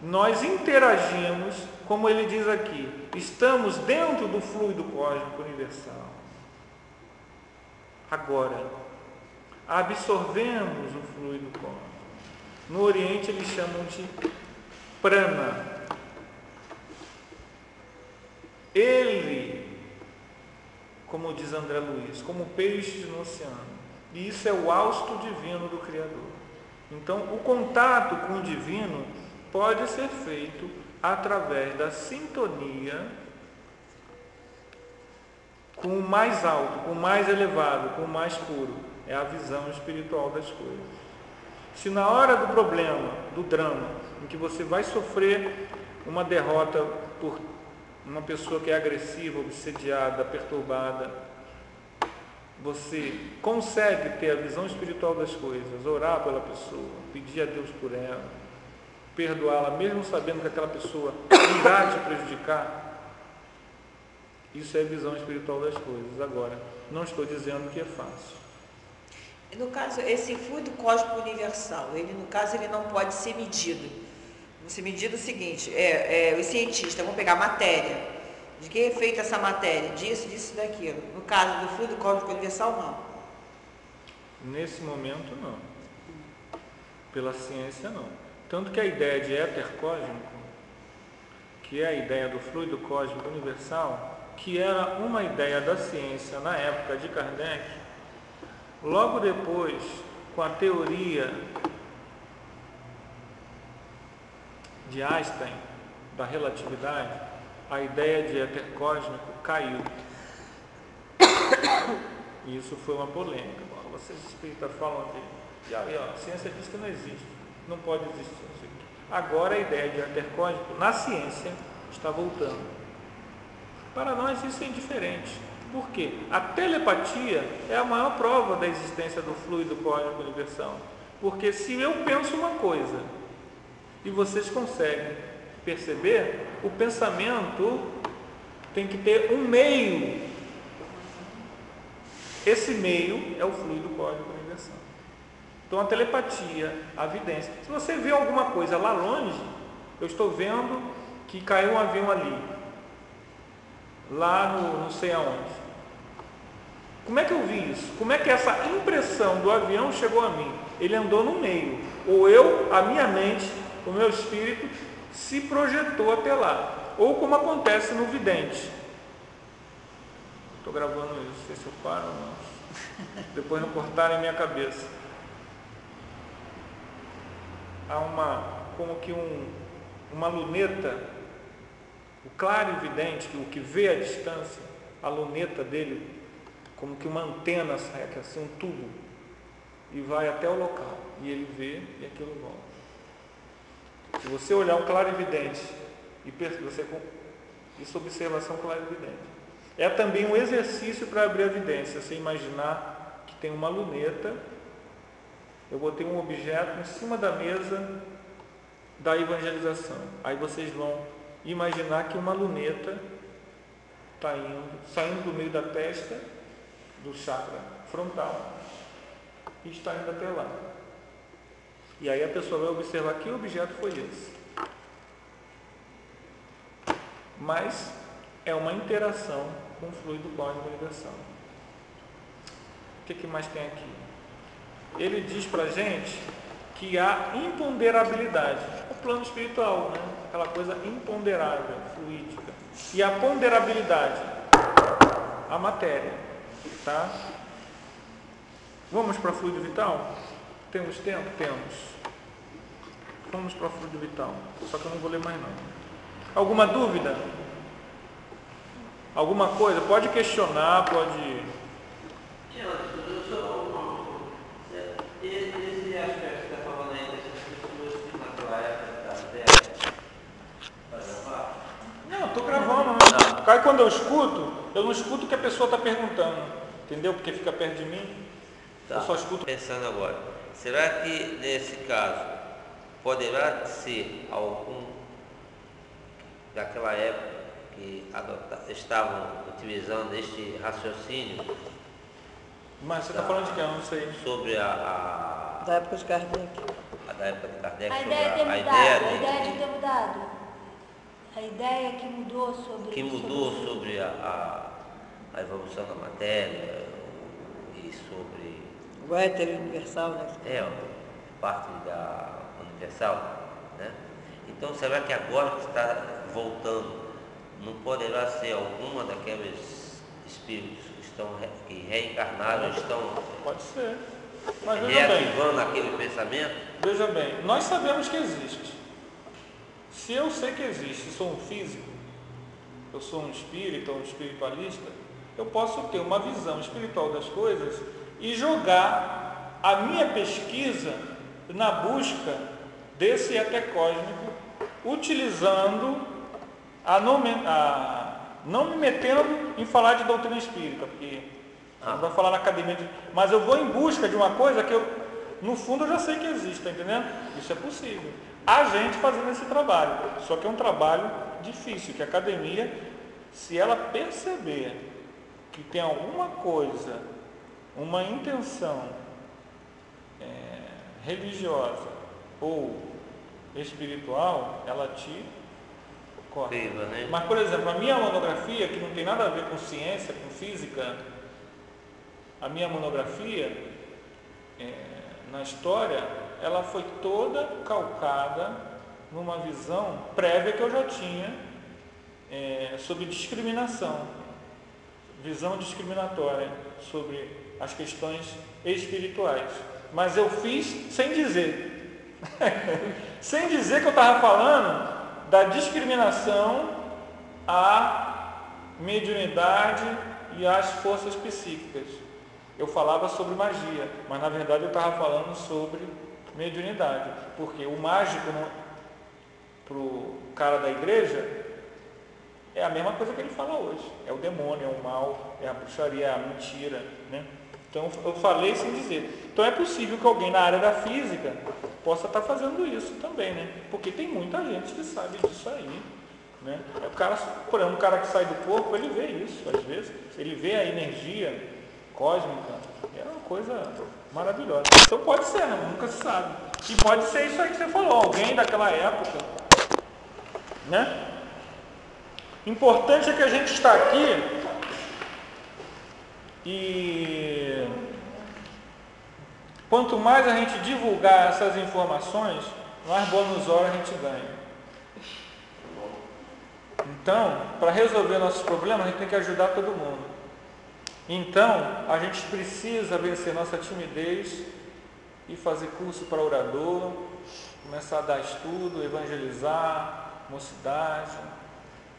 nós interagimos, como ele diz aqui, estamos dentro do fluido cósmico universal. Agora, absorvemos o fluido cósmico. No Oriente eles chamam de prana. Ele, como diz André Luiz, como peixes no oceano. E isso é o hausto divino do Criador. Então, o contato com o divino pode ser feito através da sintonia com o mais alto, com o mais elevado, com o mais puro. É a visão espiritual das coisas. Se na hora do problema, do drama, em que você vai sofrer uma derrota por uma pessoa que é agressiva, obsediada, perturbada, você consegue ter a visão espiritual das coisas, orar pela pessoa, pedir a Deus por ela, perdoá-la, mesmo sabendo que aquela pessoa irá te prejudicar, isso é a visão espiritual das coisas. Agora, não estou dizendo que é fácil. No caso, esse fluido cósmico universal, ele não pode ser medido. Vamos ser medido o seguinte, os cientistas vão pegar matéria, de que é feita essa matéria, disso, daquilo. No caso do fluido cósmico universal, não. Nesse momento, não. Pela ciência, não. Tanto que a ideia de éter cósmico, que é a ideia do fluido cósmico universal, que era uma ideia da ciência na época de Kardec, logo depois, com a teoria de Einstein da relatividade, a ideia de éter cósmico caiu. E isso foi uma polêmica. Vocês espíritas falam que a ciência diz que não existe, não pode existir. Agora a ideia de éter cósmico na ciência está voltando. Para nós isso é indiferente. Por quê? A telepatia é a maior prova da existência do fluido cósmico universal. Porque se eu penso uma coisa e vocês conseguem perceber, o pensamento tem que ter um meio. Esse meio é o fluido cósmico universal. Então a telepatia, a vidência. Se você vê alguma coisa lá longe, eu estou vendo que caiu um avião ali, lá no não sei aonde. Como é que eu vi isso? Como é que essa impressão do avião chegou a mim? Ele andou no meio, ou a minha mente, o meu espírito se projetou até lá, ou como acontece no vidente. Estou gravando isso, não sei se eu paro ou não. Depois não cortarem minha cabeça. Há como que uma luneta, o clarividente, o que vê a distância, a luneta dele, como que uma antena sai aqui, assim, um tubo, e vai até o local, e ele vê e aquilo volta. Se você olhar um clarividente, isso é observação clarividente. É também um exercício para abrir a evidência, você imaginar que tem uma luneta, eu botei um objeto em cima da mesa da evangelização. Aí vocês vão imaginar que uma luneta está saindo do meio da testa, do chakra frontal, e está indo até lá. E aí a pessoa vai observar que objeto foi esse. Mas é uma interação com o fluido cósmico universal. O que mais tem aqui? Ele diz para a gente que há imponderabilidade. O plano espiritual, né? Aquela coisa imponderável, fluídica. E a ponderabilidade, a matéria. Tá? Vamos para fluido vital? Temos tempo? Temos. Vamos para fluido vital. Só que eu não vou ler mais não. Alguma dúvida? Alguma coisa? Pode questionar, pode... Esse aspecto que você está falando aí, dessas pessoas que naquela época da Terra, vai gravar? Não, estou gravando. Né? Aí quando eu escuto, eu não escuto o que a pessoa está perguntando. Entendeu? Porque fica perto de mim. Tá. Eu só escuto. Pensando agora, será que nesse caso poderá ser algum daquela época que estavam utilizando este raciocínio? Mas você está falando de que? Eu não sei. Sobre Da época de Kardec. Da época de Kardec. A ideia de ter mudado. A ideia que mudou sobre a evolução da matéria e sobre o éter universal, né? Parte da universal, né? Então, será que agora que está voltando, não poderá ser alguma daqueles espíritos que reencarnaram, estão Pode ser. Mas veja bem, reativando aquele pensamento? veja bem, nós sabemos que existe. Se eu sei que existe, sou um físico, eu sou um espírita, um espiritualista, eu posso ter uma visão espiritual das coisas e jogar a minha pesquisa na busca desse éter cósmico, utilizando não me metendo em falar de doutrina espírita, porque não vai falar na academia, mas eu vou em busca de uma coisa que no fundo eu já sei que existe, está entendendo? Isso é possível. A gente fazendo esse trabalho, só que é um trabalho difícil, que a academia, se ela perceber que tem alguma coisa, uma intenção religiosa ou espiritual, ela te corta. Né? Mas, por exemplo, a minha monografia, que não tem nada a ver com ciência, com física, a minha monografia na história, ela foi toda calcada numa visão prévia que eu já tinha sobre discriminação, visão discriminatória sobre as questões espirituais. Mas eu fiz sem dizer, sem dizer que eu estava falando da discriminação à mediunidade e às forças psíquicas. Eu falava sobre magia, mas na verdade eu estava falando sobre mediunidade, porque o mágico para o cara da igreja é a mesma coisa que ele fala hoje, é o demônio, é o mal, é a bruxaria, é a mentira, né? Então eu falei sem dizer. Então é possível que alguém na área da física possa estar fazendo isso também, né? Porque tem muita gente que sabe disso aí, né? O cara, por exemplo, um cara que sai do corpo, ele vê isso, às vezes, ele vê a energia cósmica, é uma coisa maravilhosa. Então pode ser, né? Nunca se sabe. E pode ser isso aí que você falou, alguém daquela época, né? Importante é que a gente está aqui e quanto mais a gente divulgar essas informações, mais bônus hora a gente ganha. Então, para resolver nossos problemas, a gente tem que ajudar todo mundo. Então, a gente precisa vencer nossa timidez e fazer curso para orador, começar a dar estudo, evangelizar, mocidade,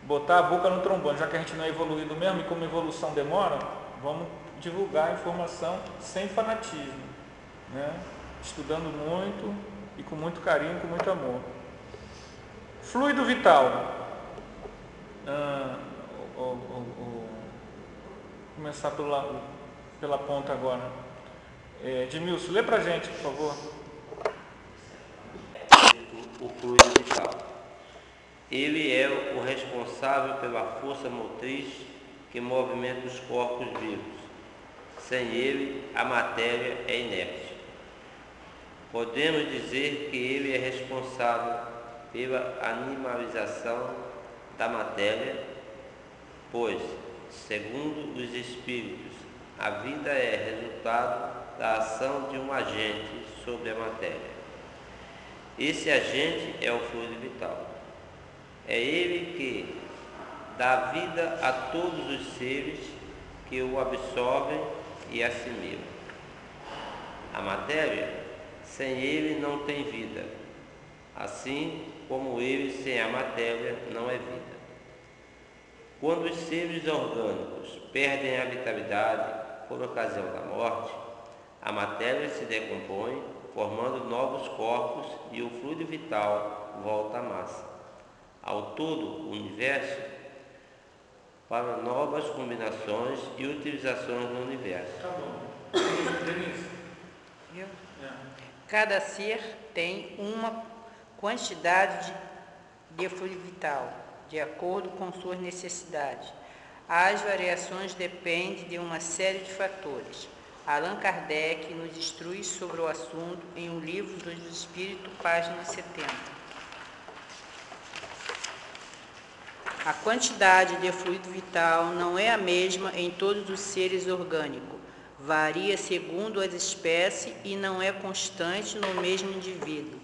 botar a boca no trombone, já que a gente não é evoluído mesmo e como evolução demora, vamos divulgar a informação sem fanatismo, né? Estudando muito e com muito carinho, com muito amor. Fluido vital. Começar pela ponta agora. Edmilson, lê pra gente, por favor. O fluido vital. Ele é o responsável pela força motriz que movimenta os corpos vivos. Sem ele, a matéria é inerte. Podemos dizer que ele é responsável pela animalização da matéria, pois, segundo os espíritos, a vida é resultado da ação de um agente sobre a matéria. Esse agente é o fluido vital. É ele que dá vida a todos os seres que o absorvem e assimilam. A matéria, sem ele, não tem vida, assim como ele sem a matéria não é vida. Quando os seres orgânicos perdem a vitalidade por ocasião da morte, a matéria se decompõe, formando novos corpos e o fluido vital volta à massa. Ao todo, o universo para novas combinações e utilizações no universo. Tá bom. Viu? Cada ser tem uma quantidade de fluido vital, de acordo com suas necessidades. As variações dependem de uma série de fatores. Allan Kardec nos instrui sobre o assunto em um livro dos Espíritos, página 70. A quantidade de fluido vital não é a mesma em todos os seres orgânicos. Varia segundo as espécies e não é constante no mesmo indivíduo,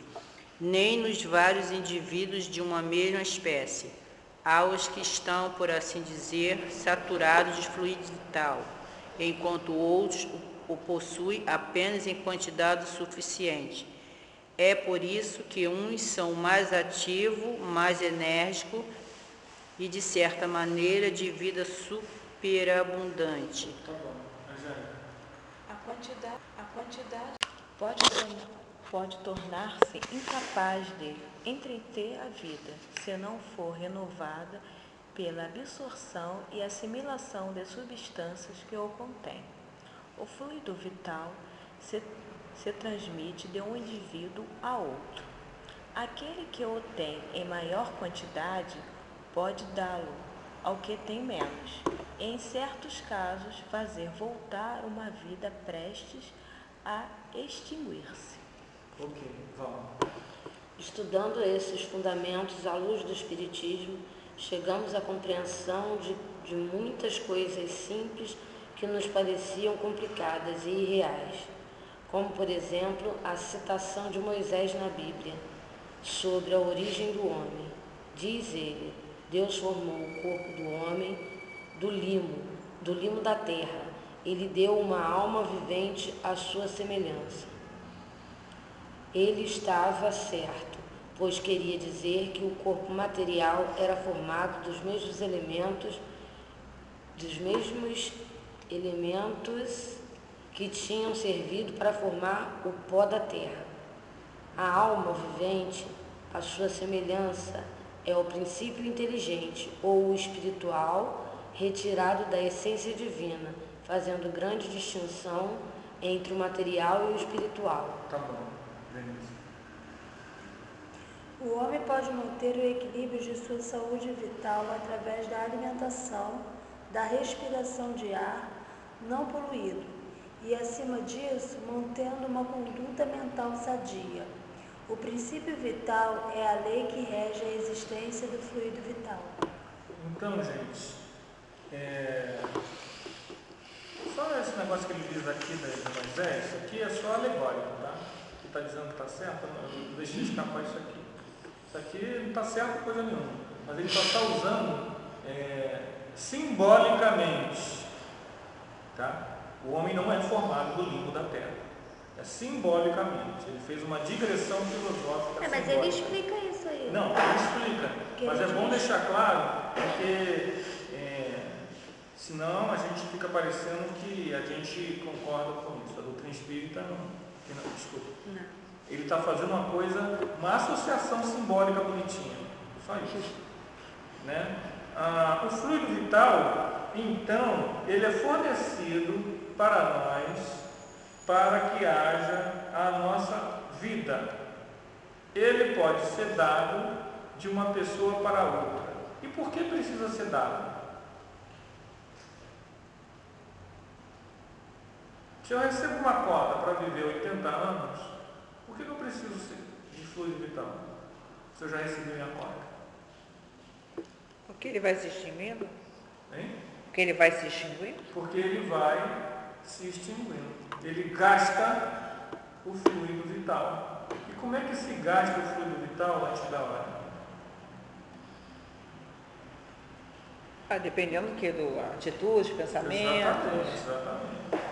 nem nos vários indivíduos de uma mesma espécie. Há os que estão, por assim dizer, saturados de fluido vital, enquanto outros o possuem apenas em quantidade suficiente. É por isso que uns são mais ativos, mais enérgicos e, de certa maneira, de vida superabundante. Tá bom. A quantidade pode tornar-se incapaz de entreter a vida, se não for renovada pela absorção e assimilação de substâncias que o contêm. O fluido vital se transmite de um indivíduo a outro. Aquele que o tem em maior quantidade pode dá-lo ao que tem menos, e, em certos casos, fazer voltar uma vida prestes a extinguir-se. Ok, vamos. Estudando esses fundamentos à luz do Espiritismo, chegamos à compreensão de muitas coisas simples que nos pareciam complicadas e irreais, como, por exemplo, a citação de Moisés na Bíblia sobre a origem do homem. Diz ele: Deus formou o corpo do homem do limo da terra. Ele deu uma alma vivente à sua semelhança. Ele estava certo, pois queria dizer que o corpo material era formado dos mesmos elementos que tinham servido para formar o pó da terra. A alma vivente, à sua semelhança, é o princípio inteligente ou o espiritual retirado da essência divina, fazendo grande distinção entre o material e o espiritual. Tá bom. Denise. O homem pode manter o equilíbrio de sua saúde vital através da alimentação, da respiração de ar não poluído e, acima disso, mantendo uma conduta mental sadia. O princípio vital é a lei que rege a existência do fluido vital. Então, gente, só esse negócio que ele diz aqui de Moisés, isso aqui é só alegórico, tá? Que está dizendo que está certo, eu deixei escapar isso aqui. Isso aqui não está certo coisa nenhuma, mas ele só está usando simbolicamente, tá? O homem não é formado do limbo da terra. É simbolicamente. Ele fez uma digressão filosófica. Mas ele explica isso aí. Não, ele explica. Mas é bom deixar claro, porque senão a gente fica parecendo que a gente concorda com isso. A doutrina espírita não. Desculpa. Não. Ele está fazendo uma associação simbólica bonitinha. Só isso. Né? O fluido vital, então, ele é fornecido para nós, para que haja a nossa vida. Ele pode ser dado de uma pessoa para outra. E por que precisa ser dado? Se eu recebo uma cota para viver 80 anos, por que eu preciso de fluido vital? Se eu já recebi minha cota? Porque ele vai se extinguindo? Hein? Porque ele vai se extinguindo? Porque ele vai se extinguindo. Ele gasta o fluido vital. E como é que se gasta o fluido vital antes da hora? Dependendo do que? Da atitude, pensamentos. Exatamente.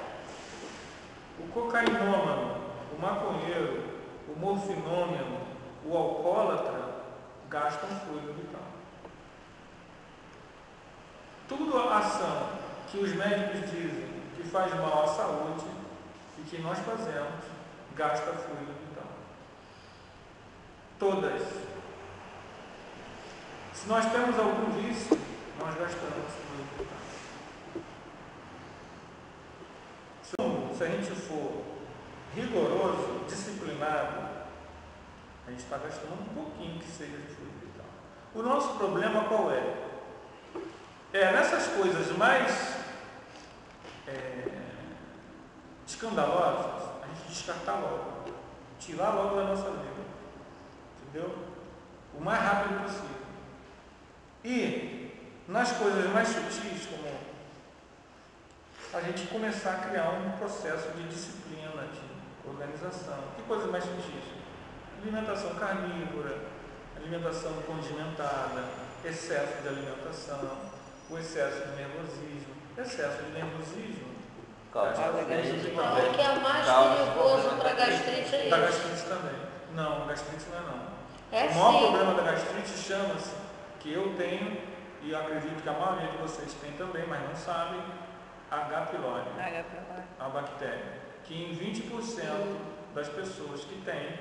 O cocainômano, o maconheiro, o morfinômano, o alcoólatra gastam fluido vital. Tudo a ação que os médicos dizem que faz mal à saúde e que nós fazemos, gasta fluido vital. Todas. Se nós temos algum vício, nós gastamos fluido vital. Se a gente for rigoroso, disciplinado, a gente está gastando um pouquinho que seja de fluido vital. O nosso problema qual é? Nessas coisas mais escandalosas, a gente descartar logo, tirar logo da nossa vida, entendeu? O mais rápido possível. E nas coisas mais sutis, como a gente começar a criar um processo de disciplina, de organização. Que coisas mais sutis? Alimentação carnívora, alimentação condimentada, excesso de alimentação, o excesso de nervosismo. Excesso de nervosismo. O que é mais perigoso para a gastrite é Da isso. gastrite também. Não, gastrite não é não. É O maior sim. problema da gastrite chama-se, que eu tenho, e eu acredito que a maioria de vocês tem também, mas não sabem, H. pylori. A bactéria. Que em 20% das pessoas que tem,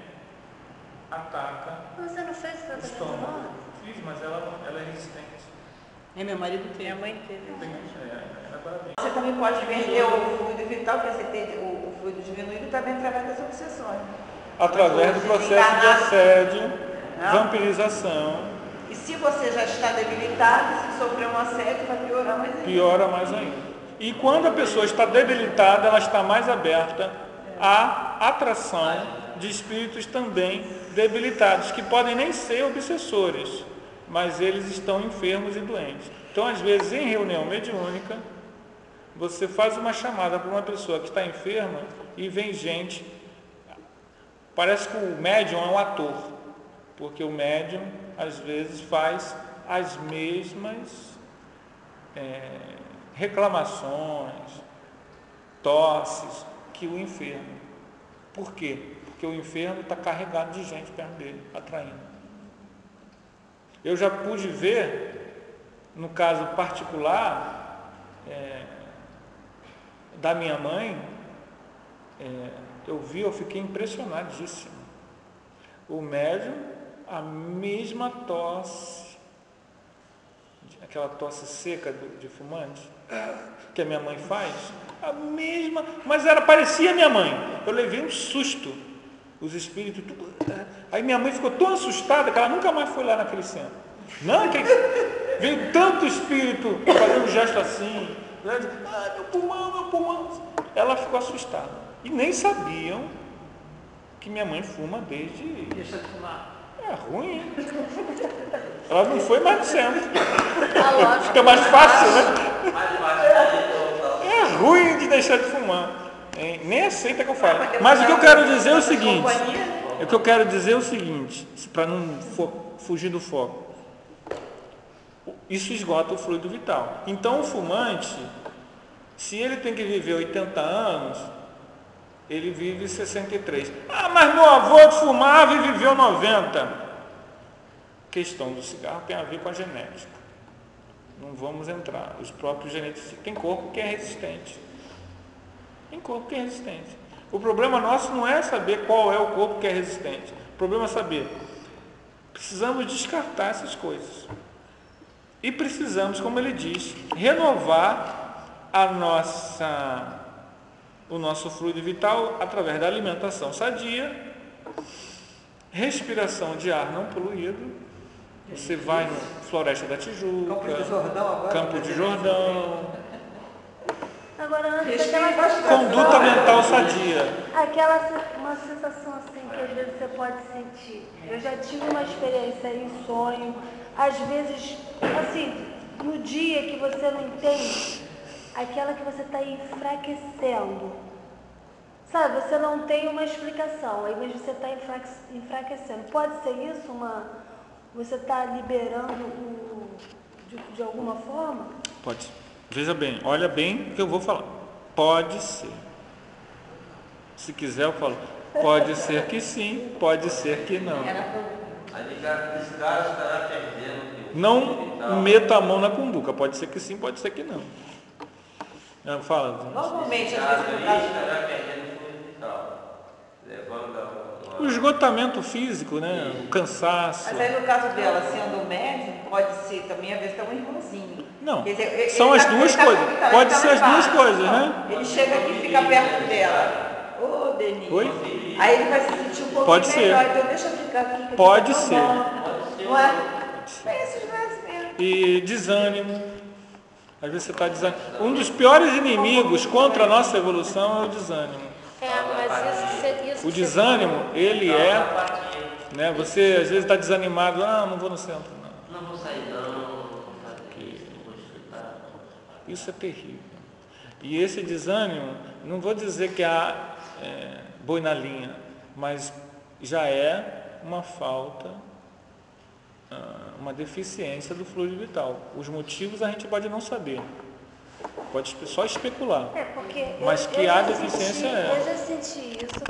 ataca Você não fez o tratamento estômago. não? Fiz, mas ela é resistente. Meu marido tem. Minha mãe teve. Parabéns. Você também pode vender o fluido vital, para você ter o fluido diminuído, também através das obsessões. Através do processo de assédio, vampirização, E se você já está debilitado, se sofrer um assédio, vai piorar mais ainda. piora mais ainda. E quando a pessoa está debilitada, ela está mais aberta à atração de espíritos também debilitados, que podem nem ser obsessores, mas eles estão enfermos e doentes. Então, às vezes, em reunião mediúnica, você faz uma chamada para uma pessoa que está enferma e vem gente. Parece que o médium é um ator, porque o médium, às vezes, faz as mesmas reclamações, tosses que o enfermo. Por quê? Porque o enfermo está carregado de gente perto dele, atraindo. Eu já pude ver, no caso particular da minha mãe, eu fiquei impressionadíssimo. O médium, a mesma tosse, aquela tosse seca de fumante, que a minha mãe faz, a mesma, mas parecia minha mãe. Eu levei um susto, os espíritos, tudo. Aí minha mãe ficou tão assustada que ela nunca mais foi lá naquele centro. Não, que veio tanto espírito fazendo um gesto assim, meu pulmão. Ela ficou assustada. E nem sabiam que minha mãe fuma desde... Deixa de fumar. É ruim. Ela não foi mais no centro. lógico. Fica mais fácil, né? Mais fácil. É ruim de deixar de fumar. Hein? Nem aceita que eu falo. Mas o que eu quero dizer é o seguinte. O que eu quero dizer é o seguinte, para não fugir do foco. Isso esgota o fluido vital. Então o fumante, se ele tem que viver 80 anos, ele vive 63. Ah, mas meu avô fumava e viveu 90. A questão do cigarro tem a ver com a genética. Não vamos entrar. Os próprios genetistas têm corpo que é resistente. Tem corpo que é resistente. O problema nosso não é saber qual é o corpo que é resistente. O problema é saber. Precisamos descartar essas coisas. E precisamos, como ele diz, renovar o nosso fluido vital através da alimentação sadia, respiração de ar não poluído. Você vai no Floresta da Tijuca, Campo de Jordão. Agora, antes daquela Conduta mental sadia. uma sensação assim que às vezes você pode sentir. Eu já tive uma experiência em sonho, às vezes, assim, no dia que você não entende, aquela que você está enfraquecendo. Sabe, você não tem uma explicação, aí você está enfraquecendo. Pode ser isso? Você está liberando de alguma forma? Pode. Veja bem, olha bem o que eu vou falar. Pode ser. Se quiser eu falo, pode ser que sim, pode ser que não. Não meta a mão na cumbuca, pode ser que sim, pode ser que não. Fala. Normalmente, O esgotamento físico, né? O cansaço. Mas aí no caso dela, sendo médium, pode ser também, às vezes, tá um irmãozinho. Não, Quer dizer, são as duas coisas. Pode ser as duas coisas, né? Ele chega aqui e fica perto dela. Ô, Denise. Oi? Aí ele vai se sentir um pouquinho Pode ser. melhor. Então deixa eu ficar aqui. Que Pode aqui tá ser. bom. Não é? É esses vezes mesmo. E desânimo. Às vezes você está desanimado. Um dos piores inimigos contra a nossa evolução é o desânimo. Mas isso O desânimo, ele né? Você às vezes está desanimado, não vou no centro, não. Não vou sair, não vou fazer Isso é terrível. E esse desânimo, não vou dizer que há boi na linha, mas já é uma falta, uma deficiência do fluido vital. Os motivos a gente pode não saber. Pode só especular. Porque mas que há deficiência Eu já senti isso.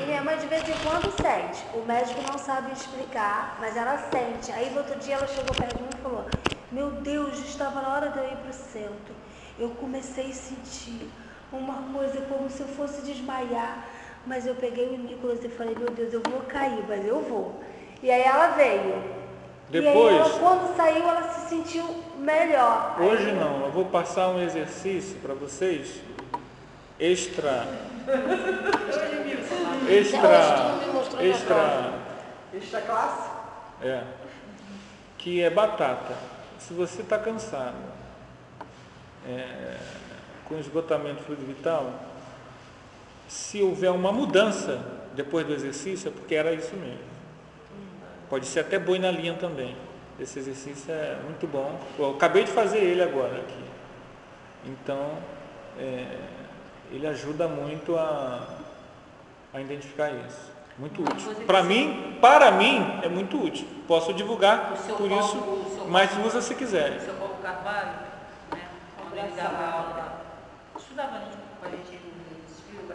E minha mãe de vez em quando sente. O médico não sabe explicar, mas ela sente. Aí no outro dia ela chegou perto de mim e falou: meu Deus, estava na hora de eu ir para o centro. Eu comecei a sentir uma coisa como se eu fosse desmaiar. Mas eu peguei o Nicolas e falei: meu Deus, eu vou cair, mas eu vou. E aí ela veio. Depois, e aí ela, quando saiu, ela se sentiu melhor. Hoje não, eu vou passar um exercício para vocês extra classe? Que é batata. Se você está cansado, com esgotamento fluido vital, se houver uma mudança depois do exercício, é porque era isso mesmo. Pode ser até boi na linha também. Esse exercício é muito bom. Eu acabei de fazer ele agora aqui. Então, ele ajuda muito a identificar isso. Muito útil. Para mim, é muito útil. Posso divulgar por isso, mas usa se quiser. O seu Paulo Carvalho, né, quando ele dava aula, estudava com a gente no Espírito,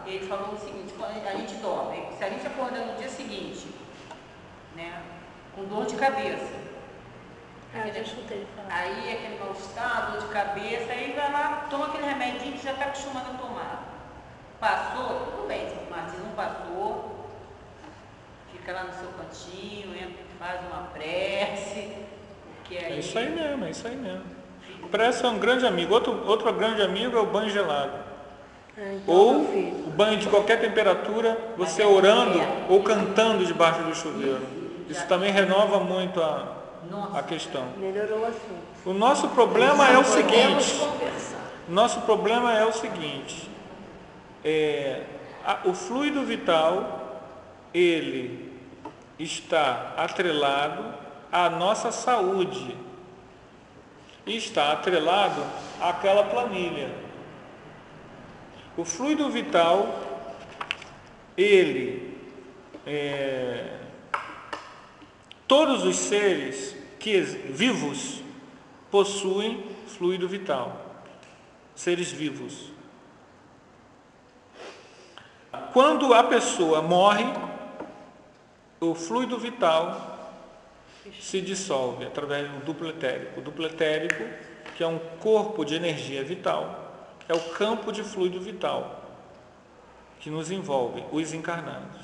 ele falou o seguinte: quando a gente dorme, se a gente acordar no dia seguinte, né, com dor de cabeça, Já escutei ele falar. aí aquele mal-estar, dor de cabeça, aí vai lá, toma aquele remedinho que já está acostumado a tomar. Passou, tudo bem, mas se não passou, fica lá no seu cantinho, faz uma prece, porque aí... É isso aí mesmo. Prece é um grande amigo. Outro grande amigo é o banho gelado. Ou o banho de qualquer temperatura, você orando ou cantando debaixo do chuveiro. Isso também renova muito a questão. Melhorou o assunto. O nosso problema é o seguinte. O fluido vital, ele está atrelado à nossa saúde e está atrelado àquela planilha. O fluido vital, ele, todos os seres vivos possuem fluido vital, seres vivos. Quando a pessoa morre, o fluido vital se dissolve através do duplo etérico. O duplo etérico, que é um corpo de energia vital, é o campo de fluido vital que nos envolve, os encarnados.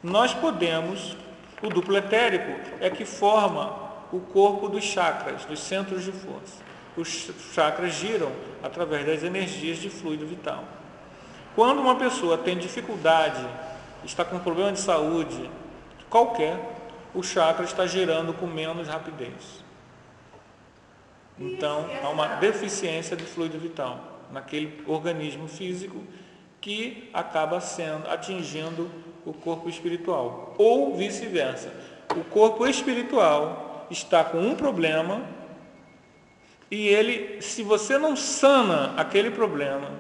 Nós podemos, o duplo etérico é que forma o corpo dos chakras, dos centros de força. Os chakras giram através das energias de fluido vital. Quando uma pessoa tem dificuldade, está com problema de saúde qualquer, o chakra está girando com menos rapidez. Então, há uma deficiência de fluido vital naquele organismo físico que acaba atingindo o corpo espiritual. Ou vice-versa. O corpo espiritual está com um problema e ele, se você não sana aquele problema,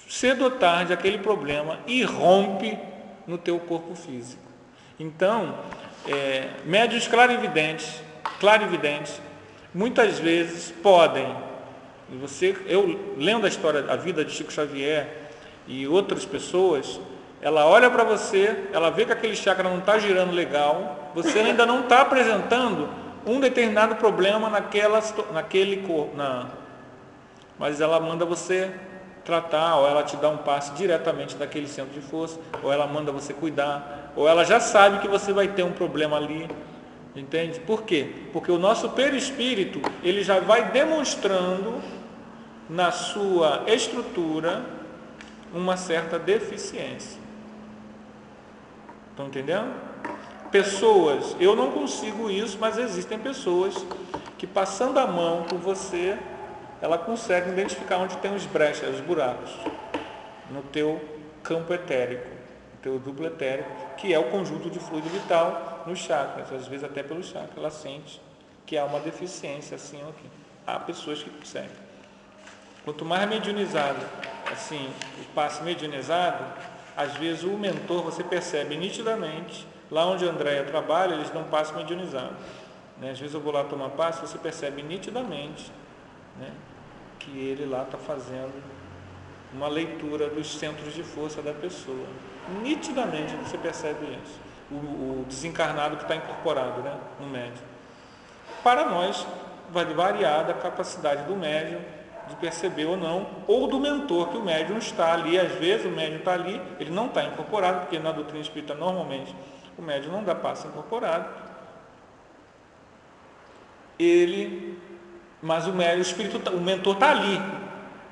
cedo ou tarde aquele problema irrompe no teu corpo físico. Então, médiuns clarividentes, muitas vezes podem, eu lendo a história, a vida de Chico Xavier e outras pessoas, ela olha para você, ela vê que aquele chakra não está girando legal, você ainda não está apresentando um determinado problema naquele corpo, mas ela manda você tratar, ou ela te dá um passe diretamente daquele centro de força, ou ela manda você cuidar, ou ela já sabe que você vai ter um problema ali, entende? Por quê? Porque o nosso perispírito, ele já vai demonstrando na sua estrutura uma certa deficiência. Estão entendendo? Pessoas, eu não consigo isso, mas existem pessoas que, passando a mão por você, ela consegue identificar onde tem os brechas, os buracos no teu campo etérico, no teu duplo etérico, que é o conjunto de fluido vital nos chakras. Às vezes até pelo chakra ela sente que há uma deficiência assim ou aqui. Há pessoas que conseguem. Quanto mais mediunizado, assim, o passe mediunizado, às vezes o mentor, você percebe nitidamente, lá onde a Andréia trabalha, eles dão passe mediunizado. Né? Às vezes eu vou lá tomar passe, você percebe nitidamente, né, que ele lá está fazendo uma leitura dos centros de força da pessoa. Nitidamente você percebe isso. O desencarnado que está incorporado, né, no médium. Para nós, vai variar da capacidade do médium de perceber ou não, ou do mentor, que o médium está ali. Às vezes o médium está ali, ele não está incorporado, porque na doutrina espírita normalmente o médium não dá passe incorporado. Mas o mentor está ali,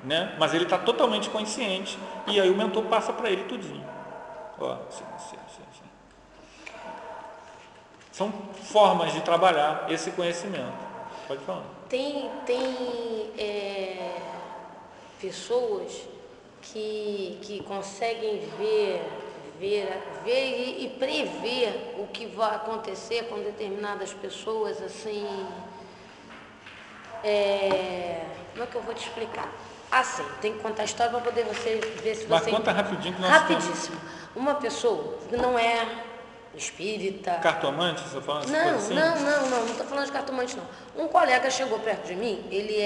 né? Mas ele está totalmente consciente, e aí o mentor passa para ele tudinho. Ó, sim. São formas de trabalhar esse conhecimento. Pode falar. Tem pessoas que conseguem ver e prever o que vai acontecer com determinadas pessoas, assim. Como é que eu vou te explicar? Assim, tem que contar a história para poder você ver se Mas você... conta rapidinho que nós Rapidíssimo. Uma pessoa que não é espírita... Cartomante, você fala? Não estou falando de cartomante, não. Um colega chegou perto de mim, ele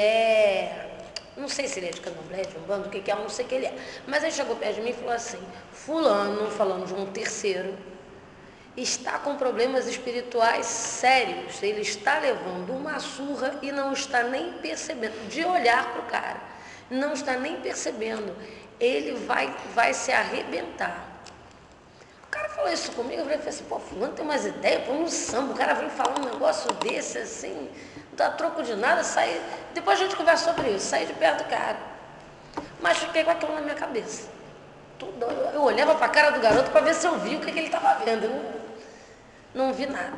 não sei se ele é de candomblé, de umbanda, o que é, não sei o que ele é. Mas ele chegou perto de mim e falou assim, fulano, falando de um terceiro, está com problemas espirituais sérios, ele está levando uma surra e não está nem percebendo, de olhar para o cara, não está nem percebendo, ele vai se arrebentar. O cara falou isso comigo, eu falei assim, pô, fulano tem umas ideias, pô, no samba, o cara vem falar um negócio desse assim, não dá troco de nada, sai. Depois a gente conversa sobre isso, saí de perto do cara. Mas fiquei com aquilo na minha cabeça. Eu olhava para a cara do garoto para ver se eu via o que ele estava vendo. Não vi nada.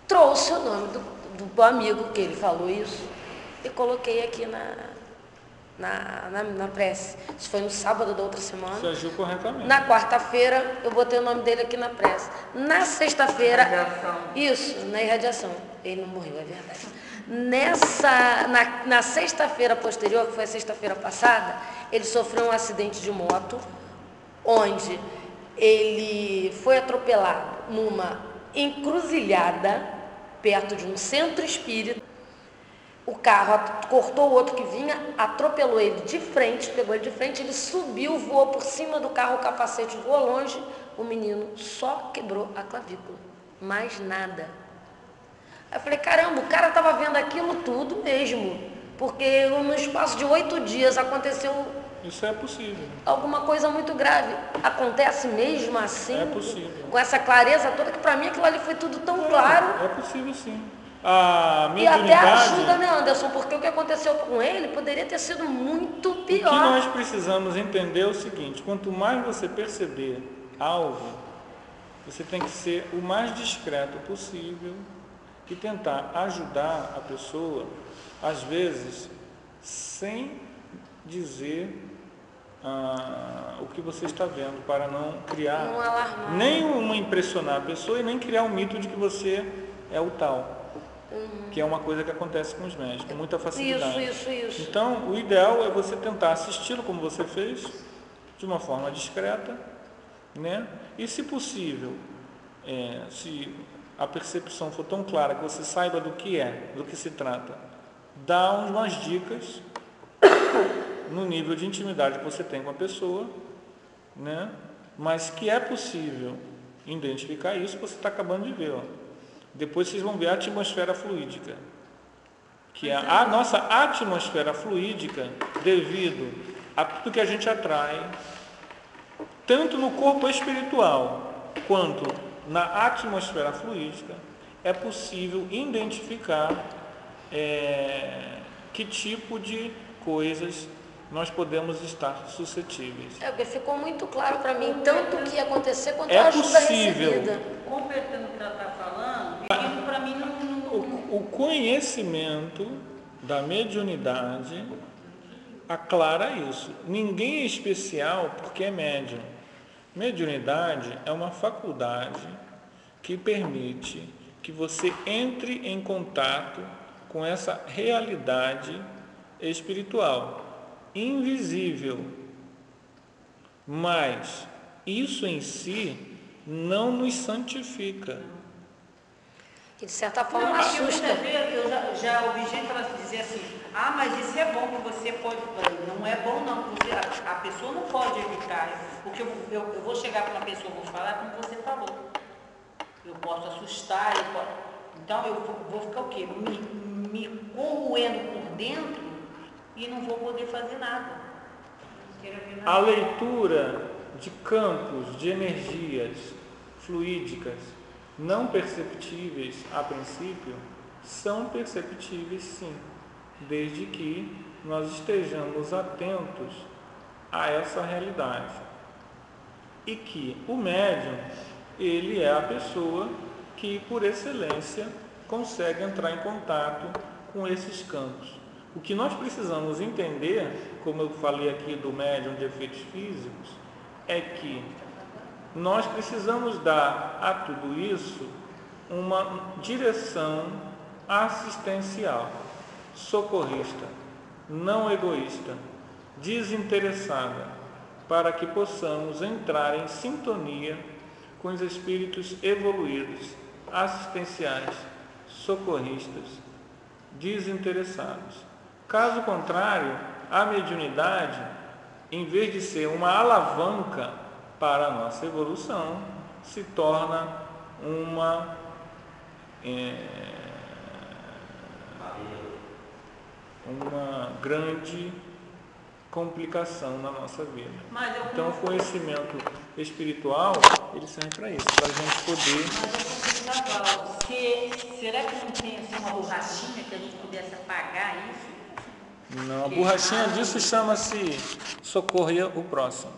Trouxe o nome do amigo que ele falou isso e coloquei aqui na prece. Isso foi no sábado da outra semana. Você agiu corretamente. Na quarta-feira, eu botei o nome dele aqui na prece. Na sexta-feira... Isso, na irradiação. Ele não morreu, é verdade. Na sexta-feira posterior, que foi a sexta-feira passada, ele sofreu um acidente de moto, onde ele foi atropelado numa encruzilhada, perto de um centro espírita. O carro cortou o outro que vinha, atropelou ele de frente, pegou ele de frente, ele subiu, voou por cima do carro, o capacete voou longe, o menino só quebrou a clavícula, mais nada. Aí eu falei, caramba, o cara estava vendo aquilo tudo mesmo, porque no espaço de 8 dias aconteceu... Isso é possível. Alguma coisa muito grave. Acontece mesmo assim? É possível. Com essa clareza toda, que para mim aquilo ali foi tudo tão claro. É possível sim. A E até mediunidade, ajuda, né, Anderson? Porque o que aconteceu com ele poderia ter sido muito pior. O que nós precisamos entender é o seguinte: quanto mais você perceber algo, você tem que ser o mais discreto possível e tentar ajudar a pessoa, às vezes, sem dizer o que você está vendo, para não criar, Não alarmar. nem uma impressionar a pessoa e nem criar um mito de que você é o tal. Que é uma coisa que acontece com os médicos, com muita facilidade. Isso. Então, o ideal é você tentar assisti-lo como você fez, de uma forma discreta, né? E, se possível, se a percepção for tão clara que você saiba do que se trata, dá umas dicas no nível de intimidade que você tem com a pessoa, né? Mas que é possível identificar isso, você está acabando de ver, ó. Depois vocês vão ver a atmosfera fluídica, que é a nossa atmosfera fluídica, devido a tudo que a gente atrai, tanto no corpo espiritual quanto na atmosfera fluídica, é possível identificar que tipo de coisas nós podemos estar suscetíveis. Porque ficou muito claro para mim, tanto o que ia acontecer quanto É a ajuda possível. recebida. Completando o que ela está falando, isso para mim não... O conhecimento da mediunidade aclara isso. Ninguém é especial porque é médium. Mediunidade é uma faculdade que permite que você entre em contato com essa realidade espiritual, invisível. Mas isso em si não nos santifica. Que de certa forma Não, assusta. muitas vezes eu já ouvi gente dizer assim, mas isso é bom que você pode... Não é bom não, porque a pessoa não pode evitar, porque eu vou chegar para uma pessoa, vou falar como você falou. Eu posso assustar, então eu vou ficar o quê? Me corroendo por dentro e não vou poder fazer nada. A leitura de campos de energias fluídicas não perceptíveis a princípio são perceptíveis sim, desde que nós estejamos atentos a essa realidade. E que o médium, ele é a pessoa que por excelência consegue entrar em contato com esses campos. O que nós precisamos entender, como eu falei aqui do médium de efeitos físicos, é que nós precisamos dar a tudo isso uma direção assistencial, socorrista, não egoísta, desinteressada, para que possamos entrar em sintonia com os espíritos evoluídos, assistenciais, socorristas, desinteressados. Caso contrário, a mediunidade, em vez de ser uma alavanca para a nossa evolução, se torna uma grande complicação na nossa vida. Então, o conhecimento espiritual, ele serve para isso, para a gente poder... Será que não tem assim, uma borrachinha que a gente pudesse apagar isso? Não, a borrachinha disso chama-se socorrer o próximo.